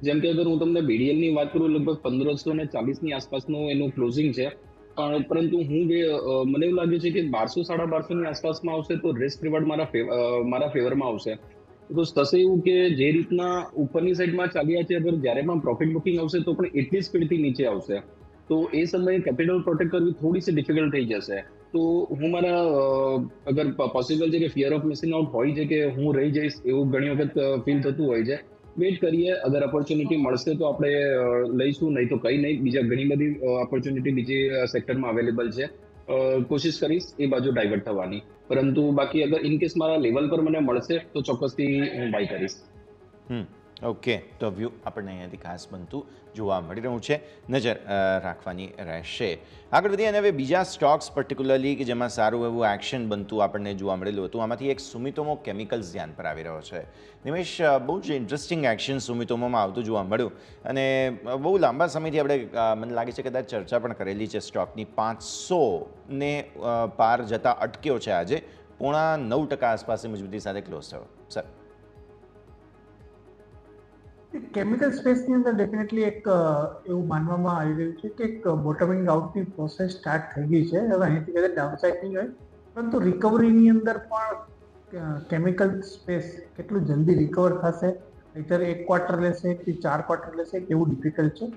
જેમ કે અગર હું તમને બીડીએલની વાત કરું, લગભગ 1540ની આસપાસનું એનું ક્લોઝિંગ છે. પરંતુ મને એવું લાગે છે કે 1200-1250ની આસપાસમાં આવશે તો રિસ્ક રિવોર્ડ મારા ફેવરમાં આવશે. તો થશે એવું કે જે રીતના ઉપરની સાઈડમાં ચાલ્યા છે, અગર જ્યારે પણ પ્રોફિટ બુકિંગ આવશે તો પણ એટલી સ્પીડથી નીચે આવશે, તો એ સમયે કેપિટલ પ્રોટેક્ટ કરવી થોડી સી ડિફિકલ્ટ થઈ જશે. તો હું મારા અગર પોસિબલ છે કે ફિયર ઓફ મિસિંગ આઉટ હોય છે કે હું રહી જઈશ એવું ઘણી વખત ફીલ થતું હોય છે. વેઇટ કરીએ, અગર ઓપોર્ચ્યુનિટી મળશે તો આપણે લઈશું, નહીં તો કંઈ નહીં. બીજા ઘણી બધી ઓપોર્ચ્યુનિટી બીજી સેક્ટરમાં અવેલેબલ છે. કોશિશ કરીશ એ બાજુ ડાયવર્ટ થવાની. પરંતુ બાકી અગર ઇન કેસ મારા લેવલ પર મને મળશે તો ચોક્કસથી હું બાય કરીશ. ઓકે, તો વ્યૂ આપણને અહીંયાથી ખાસ બનતું જોવા મળી રહ્યું છે, નજર રાખવાની રહેશે. આગળ વધીએ અને હવે બીજા સ્ટોક્સ પર્ટિક્યુલરલી કે જેમાં સારું એવું એક્શન બનતું આપણને જોવા મળેલું હતું. આમાંથી એક સુમિતોમો કેમિકલ્સ ધ્યાન પર આવી રહ્યો છે. નિમેશ, બહુ જ ઇન્ટરેસ્ટિંગ એક્શન સુમિતોમોમાં આવતું જોવા મળ્યું અને બહુ લાંબા સમયથી આપણે મને લાગે છે કદાચ ચર્ચા પણ કરેલી છે સ્ટોકની. 500ને પાર જતાં અટક્યો છે આજે, 0.9% આસપાસની મજબૂતી સાથે ક્લોઝ થયો. સર, કેમિકલ સ્પેસની અંદર ડેફિનેટલી એક એવું માનવામાં આવી રહ્યું છે કે એક બોટમિંગ આઉટની પ્રોસેસ સ્ટાર્ટ થઈ ગઈ છે. હવે અહીંથી કદાચ ડાઉનસાઇડ નહીં હોય, પરંતુ રિકવરીની અંદર પણ કેમિકલ સ્પેસ કેટલું જલ્દી રિકવર થશે, નહીંતર 1 ક્વાર્ટર લેશે કે 4 ક્વાર્ટર લેશે, કેવું ડિફિકલ્ટ છે.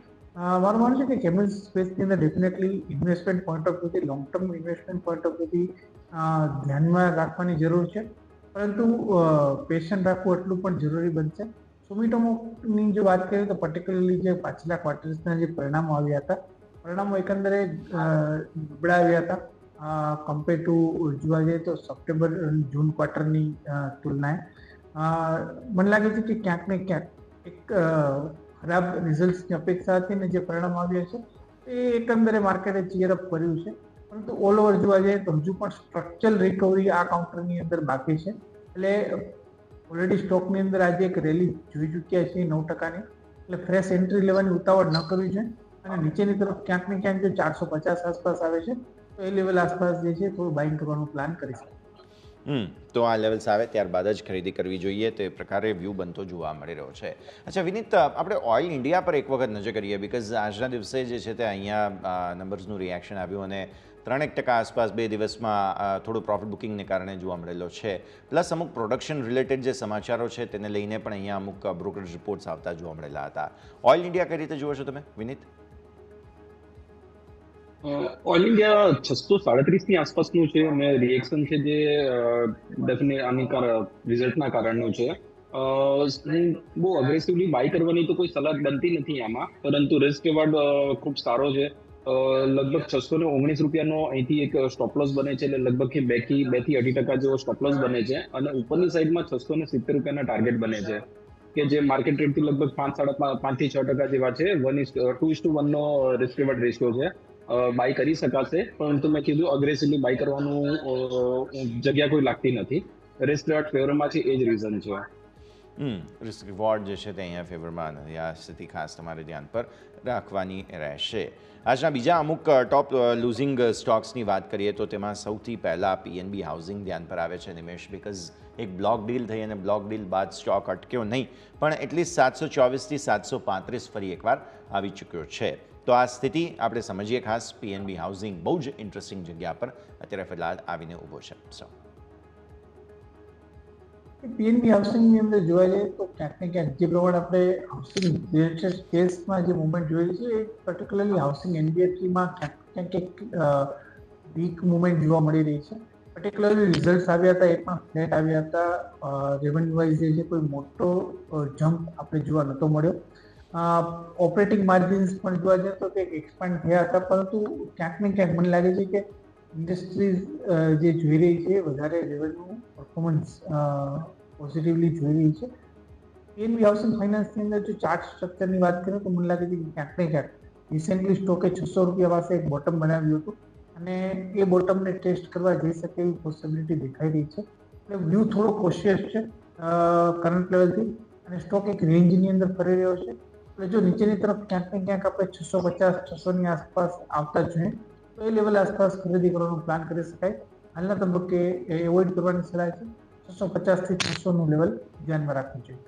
મારું માનવું છે કે કેમિકલ સ્પેસની અંદર ડેફિનેટલી ઇન્વેસ્ટમેન્ટ પોઈન્ટ ઓફ વ્યૂથી, long term investment point of વ્યૂથી ધ્યાનમાં રાખવાની જરૂર છે, પરંતુ પેશન્ટ રાખવું એટલું પણ જરૂરી બનશે. સુમિટોમોની જો વાત કરીએ તો પર્ટિક્યુલરલી જે પાછલા ક્વાર્ટર્સના જે પરિણામો આવ્યા હતા, પરિણામો એકંદરે નબળા આવ્યા હતા કમ્પેર ટુ જોવા જઈએ તો સપ્ટેમ્બર જૂન ક્વાર્ટરની તુલનાએ. મને લાગે છે કે ક્યાંક ને ક્યાંક એક ખરાબ રિઝલ્ટ્સની અપેક્ષા હતી ને જે પરિણામ આવ્યા છે એ એકંદરે માર્કેટે ચીયરઅપ કર્યું છે. પરંતુ ઓલ ઓવર જોવા જઈએ તો હજુ પણ સ્ટ્રક્ચરલ રિકવરી આ કાઉન્ટરની અંદર બાકી છે. એટલે ઓલરેડી સ્ટોકની અંદર આજે એક રેલી જોઈ ચૂક્યા છીએ 9%ની, એટલે ફ્રેશ એન્ટ્રી લેવાની ઉતાવળ ન કરવી છે અને નીચેની તરફ ક્યાંક ને ક્યાંક જો 450 આસપાસ આવે છે તો એ લેવલ આસપાસ જે છે થોડું બાઇંગ કરવાનો પ્લાન કરી શકાય. તો આ લેવલ્સ આવે ત્યારબાદ જ ખરીદી કરવી જોઈએ, તે પ્રકારે વ્યૂ બનતો જોવા મળી રહ્યો છે. અચ્છા વિનીત, આપણે ઓઇલ ઇન્ડિયા પર એક વખત નજર કરીએ, બિકોઝ આજના દિવસે જે છે તે અહીંયા નંબર્સનું રિએક્શન આવ્યું અને 3% આસપાસ 2 દિવસમાં થોડું પ્રોફિટ બુકિંગને કારણે જોવા મળેલો છે. પ્લસ અમુક પ્રોડક્શન રિલેટેડ જે સમાચારો છે તેને લઈને પણ અહીંયા અમુક બ્રોકરેજ રિપોર્ટ્સ આવતા જોવા મળેલા હતા. ઓઇલ ઇન્ડિયા કઈ રીતે જુઓ છો તમે વિનીત? ઓઇલ ઇન્ડિયા 637ની આસપાસનું છે અને રિએક્શન છે જે ડેફિનેટ આની રિઝલ્ટના કારણનું છે. બહુ અગ્રેસિવલી બાય કરવાની તો કોઈ સલાહ બનતી નથી આમાં, પરંતુ રિસ્ક રિવોર્ડ ખૂબ સારો છે. લગભગ 619 રૂપિયાનો અહીંથી એક સ્ટોપ લોસ બને છે, એટલે લગભગ કે 2 થી 2.5% જેવો સ્ટોપ લોસ બને છે, અને ઉપરની સાઈડમાં 670 રૂપિયાના ટાર્ગેટ બને છે, કે જે માર્કેટ રેટથી લગભગ 5.5 થી 6% જેવા છે. 2:1 નો રિસ્ક રિવોર્ડ રેશિયો છે. બાય કરી શકાશે, પરંતુ મેં કીધું અગ્રેસિવલી બાય કરવાનું જગ્યા કોઈ લાગતી નથી. રિસ્ક રિવોર્ડ ફેવરમાં છે, એ જ રીઝન છે. રિસ્ક રિવોર્ડ જે છે તે અહીંયા ફેવરમાં નથી. આ સ્થિતિ ખાસ તમારે ધ્યાન પર રાખવાની રહેશે. આજના બીજા અમુક ટોપ લૂઝિંગ સ્ટોક્સની વાત કરીએ તો તેમાં સૌથી પહેલાં પીએનબી હાઉસિંગ ધ્યાન પર આવે છે નિમેશ, બિકોઝ એક બ્લોક ડીલ થઈ અને બ્લોક ડીલ બાદ સ્ટોક અટક્યો નહીં, પણ એટલીસ્ટ 724થી 735 ફરી એકવાર આવી ચૂક્યો છે. તો આ સ્થિતિ આપણે સમજીએ. ખાસ પીએનબી હાઉસિંગ બહુ જ ઇન્ટરેસ્ટિંગ જગ્યા પર અત્યારે ફિલહાલ આવીને ઊભો છે. પીએનબી હાઉસિંગની અંદર જોવા જઈએ તો ક્યાંક ને ક્યાંક જે પ્રમાણે આપણે હાઉસિંગ રિલેટેડ સ્પેસમાં જે મુવમેન્ટ જોઈએ છે, એ પર્ટિક્યુલરલી હાઉસિંગ એનબીએફસીમાં ક્યાંક ક્યાંક વીક મુવમેન્ટ જોવા મળી રહી છે. પર્ટિક્યુલરલી રિઝલ્ટ્સ આવ્યા હતા, એ પણ ફ્લેટ આવ્યા હતા. રેવન્યુ વાઇઝ જે છે કોઈ મોટો જમ્પ આપણે જોવા નહોતો મળ્યો. ઓપરેટિંગ માર્જિન્સ પણ જોવા જઈએ તો કંઈક એક્સપાન્ડ થયા હતા, પરંતુ ક્યાંક ને ક્યાંક મને લાગે છે કે ઇન્ડસ્ટ્રીઝ જે જોઈ રહી છે વધારે રેવન્યુ પરફોર્મન્સ પોઝિટિવલી જોઈ રહી છે. પીએનબી હાઉસિંગ ફાઇનાન્સની અંદર જો ચાર્ટ સ્ટ્રક્ચરની વાત કરીએ તો મને લાગે છે કે ક્યાંક ને ક્યાંક રિસેન્ટલી સ્ટોકે 600 રૂપિયા પાસે એક બોટમ બનાવ્યું હતું, અને એ બોટમને ટેસ્ટ કરવા જઈ શકે એવી પોસિબિલિટી દેખાઈ રહી છે. એટલે વ્યૂ થોડો કોશિયસ છે કરંટ લેવલથી, અને સ્ટોક એક રેન્જની અંદર ફરી રહ્યો છે. એટલે જો નીચેની તરફ ક્યાંક ને ક્યાંક આપણે 650-600ની આસપાસ આવતા જોઈએ તો એ લેવલ આસપાસ ખરીદી કરવાનો પ્લાન કરી શકાય. હાલના તબક્કે એવોઇડ કરવાની સલાહ છે. 650થી 600નું લેવલ ધ્યાનમાં રાખવું જોઈએ.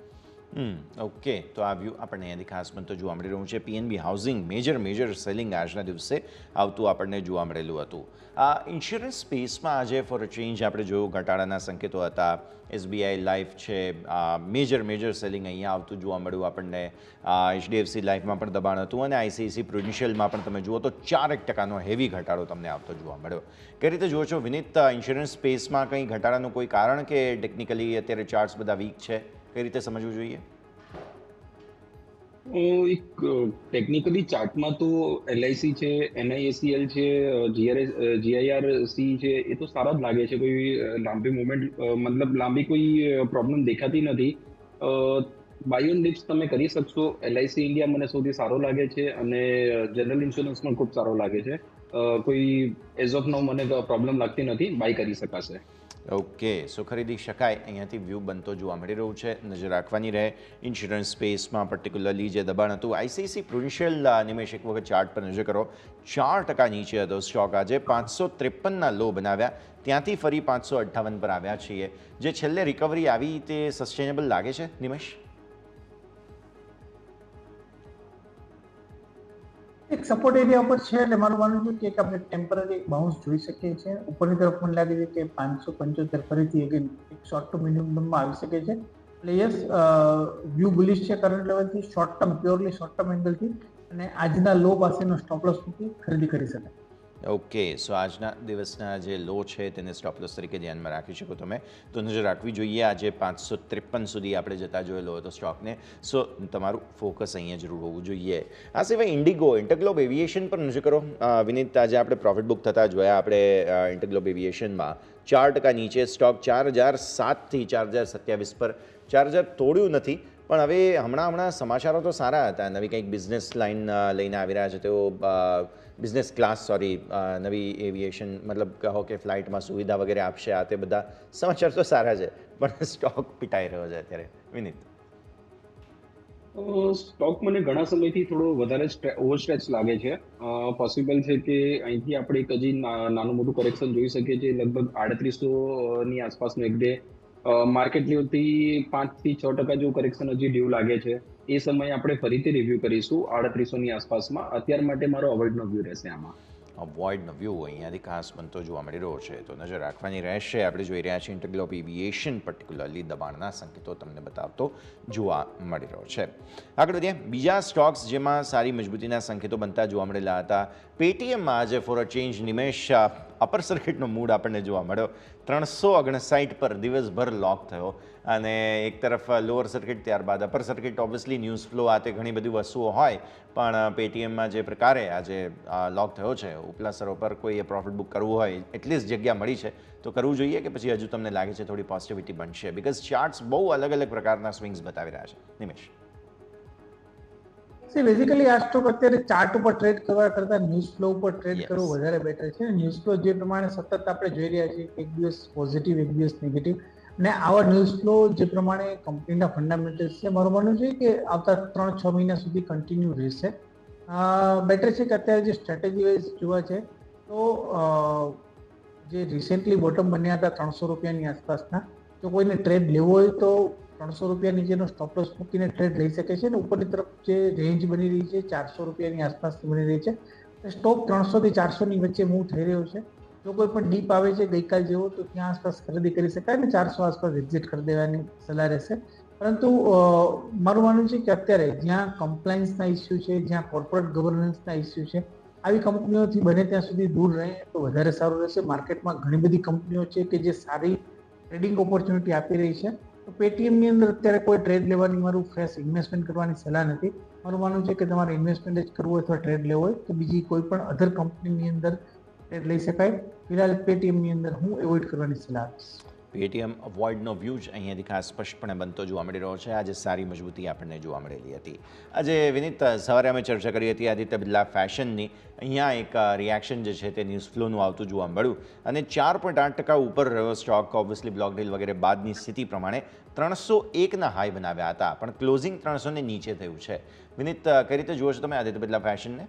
ઓકે, તો આ વ્યૂ આપણને અહીંયાથી ખાસ બનતો જોવા મળી રહ્યું છે. પીએનબી હાઉસિંગ મેજર સેલિંગ આજના દિવસે આવતું આપણને જોવા મળેલું હતું. ઇન્સ્યોરન્સ સ્પેસમાં આજે ફોર અ ચેન્જ આપણે જોયું ઘટાડાના સંકેતો હતા. એસબીઆઈ લાઈફ છે, મેજર સેલિંગ અહીંયા આવતું જોવા મળ્યું આપણને. એચડીએફસી લાઈફમાં પણ દબાણ હતું, અને આઈસીઆઈસી પ્રુડેન્શિયલમાં પણ તમે જુઓ તો 4% હેવી ઘટાડો તમને આવતો જોવા મળ્યો. કઈ રીતે જુઓ છો વિનીત, ઇન્સ્યોરન્સ સ્પેસમાં કંઈ ઘટાડાનું કોઈ કારણ કે ટેકનિકલી અત્યારે ચાર્ટ્સ બધા વીક છે? કઈ રીતે સમજવું જોઈએ? એક ટેકનિકલી ચાર્ટમાં તો એલઆઈસી છે, એનઆઈએસીએલ છે, જીઆઈઆરસી છે, એ તો સારા જ લાગે છે. કોઈ લાંબી મુવમેન્ટ મતલબ લાંબી કોઈ પ્રોબ્લેમ દેખાતી નથી. બાય ઓન ડિપ્સ તમે કરી શકશો. એલઆઈસી ઇન્ડિયા મને સૌથી સારો લાગે છે, અને જનરલ ઇન્સ્યોરન્સ પણ ખૂબ સારો લાગે છે. કોઈ એઝ ઓફ નાઉ મને પ્રોબ્લેમ લાગતી નથી, બાય કરી શકાશે. ઓકે, સો ખરીદી શકાય, અહીંયાથી વ્યૂ બનતો જોવા મળી રહ્યું છે. નજર રાખવાની રહે ઇન્સ્યોરન્સ સ્પેસમાં, પર્ટિક્યુલરલી જે દબાણ હતું. આઈસીઆઈસી પ્રુડેન્શિયલ નિમેશ એક વખત ચાર્ટ પર નજર કરો, 4% નીચે હતો સ્ટોક. આજે 553ના લો બનાવ્યા, ત્યાંથી ફરી 558 પર આવ્યા છીએ. જે છેલ્લે રિકવરી આવી તે સસ્ટેનેબલ લાગે છે નિમેશ? એક સપોર્ટ એરિયા ઉપર છે, એટલે મારું માનવું છે કે આપણે ટેમ્પરરી બાઉન્સ જોઈ શકીએ છીએ. ઉપરની તરફ મને લાગે છે કે 575 ફરીથી એક શોર્ટ ટર્મ મિનિમમમાં આવી શકે છે. એટલે યસ, વ્યૂ બુલિશ છે કરંટ લેવલથી, short term purely short term એંગલથી, અને આજના લો પાસેનો સ્ટોપ લોસ મૂકી ખરીદી કરી શકાય. ઓકે, સો આજના દિવસના જે લો છે તેને સ્ટોપ લોસ તરીકે ધ્યાનમાં રાખી શકો તમે. તો નજર રાખવી જોઈએ. આજે 553 સુધી આપણે જતા જોયેલો હતો સ્ટોકને, સો તમારું ફોકસ અહીંયા જરૂર હોવું જોઈએ. આ સિવાય ઇન્ટરગ્લોબ એવિએશન પર નજર કરો વિનીત. આજે આપણે પ્રોફિટ બુક થતા જોયા આપણે ઇન્ટરગ્લોબ એવિએશનમાં. 4% નીચે સ્ટોક 4007થી 4027 પર. 4000 તોડ્યું નથી, પણ હવે હમણાં સમાચારો તો સારા હતા. નવી કંઈક બિઝનેસ લાઇન લઈને આવી રહ્યા છે તેઓ, બિઝનેસ ક્લાસ નવી એવિએશન, મતલબ કહો કે ફ્લાઇટમાં સુવિધા વગેરે આપશે. આ તે બધા સમાચાર તો સારા છે, પણ સ્ટોક પીટાઈ રહ્યો છે અત્યારે વિનીત. સ્ટોક મને ઘણા સમયથી થોડો વધારે ઓવરસ્ટ્રેચ લાગે છે. પોસિબલ છે કે અહીંથી આપણે એક હજી નાનું મોટું કરેક્શન જોઈ શકીએ છીએ. લગભગ 3800ની આસપાસનો એક ડે માર્કેટ લેવલથી 5-6% જેવું કરેક્શન હજી ડ્યુ લાગે છે. એ સમયે આપણે ફરીથી રિવ્યૂ કરીશું 3800ની આસપાસમાં. અત્યાર માટે મારો અવોઇડનો વ્યૂ રહેશે આમાં. અવોઇડનો વ્યૂ અહીંયાથી ખાસ બનતો જોવા મળી રહ્યો છે, તો નજર રાખવાની રહેશે. આપણે જોઈ રહ્યા છીએ ઇન્ટરગ્લોબ એવિએશન પર્ટિક્યુલરલી દબાણના સંકેતો તમને બતાવતો જોવા મળી રહ્યો છે. આગળ વધીએ બીજા સ્ટોક્સ જેમાં સારી મજબૂતીના સંકેતો બનતા જોવા મળેલા હતા. પેટીએમમાં આજે four a change Nimesh upper સર્કિટનો મૂડ આપણને જોવા મળ્યો. 359 પર દિવસભર લોક થયો અને એક તરફ લોઅર સર્કિટ, ત્યારબાદ upper circuit. Obviously news flow આ તે ઘણી બધી વસ્તુઓ હોય, પણ પેટીએમમાં જે પ્રકારે આજે લોક થયો છે, ઉપલા સ્તરો પર કોઈએ પ્રોફિટ બુક કરવું હોય, એટલીસ્ટ જગ્યા મળી છે તો કરવું જોઈએ કે પછી હજુ તમને લાગે છે થોડી પોઝિટિવિટી બનશે? બિકોઝ ચાર્ટ્સ બહુ અલગ અલગ પ્રકારના સ્વિંગ્સ બતાવી રહ્યા છે. નિમેશ, બેઝિકલી આ સ્ટોક અત્યારે ચાર્ટ ઉપર ટ્રેડ કરવા કરતા ન્યૂઝ ફ્લો ઉપર ટ્રેડ Yes. કરવું વધારે બેટર છે. ન્યૂઝ ફ્લો જે પ્રમાણે સતત આપણે જોઈ રહ્યા છીએ, એક દિવસ પોઝિટિવ, એક દિવસ નેગેટિવ, અને આવા ન્યૂઝ ફ્લો જે પ્રમાણે કંપનીના ફંડામેન્ટલ્સ છે, મારું માનવું છે કે આવતા 3-6 મહિના સુધી કન્ટિન્યુ રહેશે. બેટર છે કે અત્યારે જે સ્ટ્રેટેજી વાઇઝ જોવા છે તો જે રિસેન્ટલી બોટમ બન્યા હતા 300 રૂપિયાની આસપાસના, જો કોઈને ટ્રેડ લેવો હોય તો 300 રૂપિયા નીચેનો સ્ટોપ લોસ મૂકીને ટ્રેડ લઈ શકે છે. અને ઉપરની તરફ જે રેન્જ બની રહી છે 400 રૂપિયાની આસપાસની બની રહી છે. સ્ટોક 300 થી 400 ની વચ્ચે મૂવ થઈ રહ્યો છે. જો કોઈ પણ ડીપ આવે છે ગઈકાલ જેવો તો ત્યાં આસપાસ ખરીદી કરી શકાય અને 400 આસપાસ એક્ઝિટ કરી દેવાની સલાહ રહેશે. પરંતુ મારું માનવું છે કે અત્યારે જ્યાં કમ્પ્લાયન્સના ઇસ્યુ છે, જ્યાં કોર્પોરેટ ગવર્નન્સના ઇસ્યુ છે, આવી કંપનીઓથી બને ત્યાં સુધી દૂર રહે તો વધારે સારું રહેશે. માર્કેટમાં ઘણી બધી કંપનીઓ છે કે જે સારી ટ્રેડિંગ ઓપોર્ચ્યુનિટી આપી રહી છે. તો પેટીએમની અંદર અત્યારે કોઈ ટ્રેડ લેવાની, મારું ફ્રેશ ઇન્વેસ્ટમેન્ટ કરવાની સલાહ નથી. મારું માનવું છે કે તમારે ઇન્વેસ્ટમેન્ટ જ કરવું અથવા ટ્રેડ લેવો હોય તો બીજી કોઈ પણ અધર કંપનીની અંદર ટ્રેડ લઈ શકાય. ફિલહાલ પેટીએમની અંદર હું એવોઇડ કરવાની સલાહ આપીશ. પેટીએમ અવોઇડનો વ્યૂ જ અહીંયાથી ખાસ સ્પષ્ટપણે બનતો જોવા મળી રહ્યો છે. આજે સારી મજબૂતી આપણને જોવા મળેલી હતી. આજે વિનીત, સવારે અમે ચર્ચા કરી હતી આદિત્ય બિરલા ફેશનની. અહીંયા એક રિએક્શન જે છે તે ન્યૂઝ ફ્લોનું આવતું જોવા મળ્યું અને 4.8% ઉપર રહ્યો સ્ટોક. ઓબ્વિયસલી બ્લોક ડીલ વગેરે બાદની સ્થિતિ પ્રમાણે 301ના હાઈ બનાવ્યા હતા, પણ ક્લોઝિંગ 300 ને નીચે થયું છે. વિનીત, કઈ રીતે જુઓ છો તમે આદિત્ય બિરલા ફેશનને?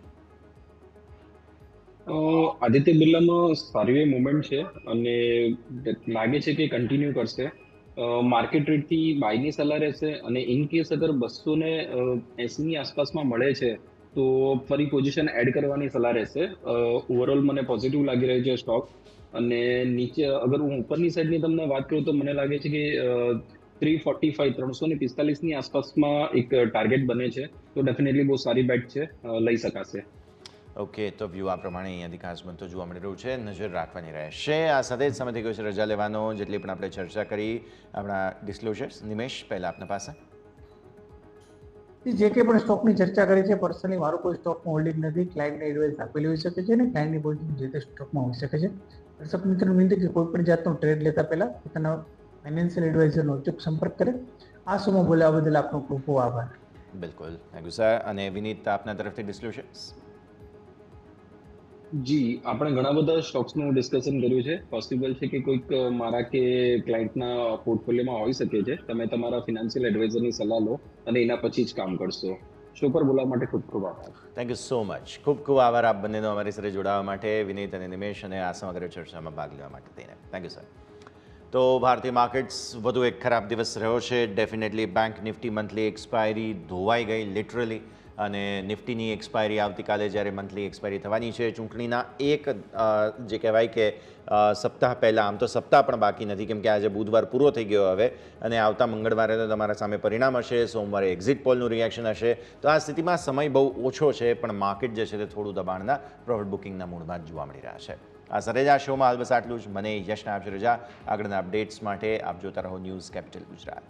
આદિત્ય બિરલામાં સારી એવી મુવમેન્ટ છે અને લાગે છે કે કન્ટિન્યુ કરશે. માર્કેટ રેટથી બાયની સલાહ રહેશે અને ઇન કેસ અગર 280 ની આસપાસમાં મળે છે તો ફરી પોઝિશન એડ કરવાની સલાહ રહેશે. ઓવરઓલ મને પોઝિટિવ લાગી રહ્યો છે સ્ટોક. અને નીચે અગર હું ઉપરની સાઈડની તમને વાત કરું તો મને લાગે છે કે 345 ની આસપાસમાં એક ટાર્ગેટ બને છે, તો ડેફિનેટલી બહુ સારી બેટ છે, લઈ શકાશે. ઓકે, તો વ્યૂ આ પ્રમાણે અહીંયાથી ખાસ બનતો જોવા મળી રહ્યું છે. નજર રાખવાની રહેશે. આ સાથે જ સમય થઈ ગયો છે રજા લેવાનો. જેટલી પણ આપણે ચર્ચા કરી, આપણા ડિસ્ક્લોઝર્સ. નિમેશ, પહેલાં આપના પાસે. જે કંઈ પણ સ્ટોકની ચર્ચા કરી છે, પર્સનલી મારું કોઈ સ્ટોકમાં હોલ્ડિંગ નથી. ક્લાયન્ટને એડવાઇસ આપેલી હોઈ શકે છે અને ક્લાયન્ટની પોઝિશન જે તે સ્ટોકમાં હોઈ શકે છે. દર્શક મિત્રોને વિનંતી કે કોઈ પણ જાતનો ટ્રેડ લેતા પહેલા પોતાના ફાઇનાન્શિયલ એડવાઇઝરનો અચૂક સંપર્ક કરે. આ સમય બોલાવવા બદલ આપનો ખૂબ ખૂબ આભાર. બિલકુલ, થેન્ક યુ સર. અને વિનીત, આપના તરફથી ડિસ્ક્લોઝર્સ. જી, આપણે ઘણા બધા સ્ટોક્સનું ડિસ્કશન કર્યું છે. પોસિબલ છે કે કોઈક મારા કે ક્લાયન્ટના પોર્ટફોલિયોમાં હોઈ શકે છે. તમે તમારા ફિનાન્શિયલ એડવાઇઝરની સલાહ લો અને એના પછી જ કામ કરશો. શો પર બોલાવવા માટે ખૂબ ખૂબ આભાર. Thank you so much. ખૂબ ખૂબ આભાર આપ બંનેનો અમારી સાથે જોડાવા માટે, વિનીત અને નિમેશ, અને આ સમગ્ર ચર્ચામાં ભાગ લેવા માટે થઈને. Thank you sir. તો ભારતીય માર્કેટ્સ વધુ એક ખરાબ દિવસ રહ્યો છે. Definitely bank Nifty monthly expiry ધોવાઈ ગઈ લિટરલી, અને નિફ્ટીની એક્સપાયરી આવતીકાલે જ્યારે મંથલી એક્સપાયરી થવાની છે ચૂંટણીના એક જે કહેવાય કે સપ્તાહ પહેલાં. આમ તો સપ્તાહ પણ બાકી નથી, કેમ કે આજે બુધવાર પૂરો થઈ ગયો હવે, અને આવતા મંગળવારે તો તમારા સામે પરિણામ હશે, સોમવારે એક્ઝિટ પોલનું રિએક્શન હશે. તો આ સ્થિતિમાં સમય બહુ ઓછો છે, પણ માર્કેટ જે છે તે થોડું દબાણના પ્રોફિટ બુકિંગના મૂડમાં જ જોવા મળી રહ્યા છે. આ સાથે જ આ શોમાં હાલ બસ આટલું જ. મને યશને આપશે રજા. આગળના અપડેટ્સ માટે આપ જોતા રહો ન્યૂઝ કેપિટલ ગુજરાત.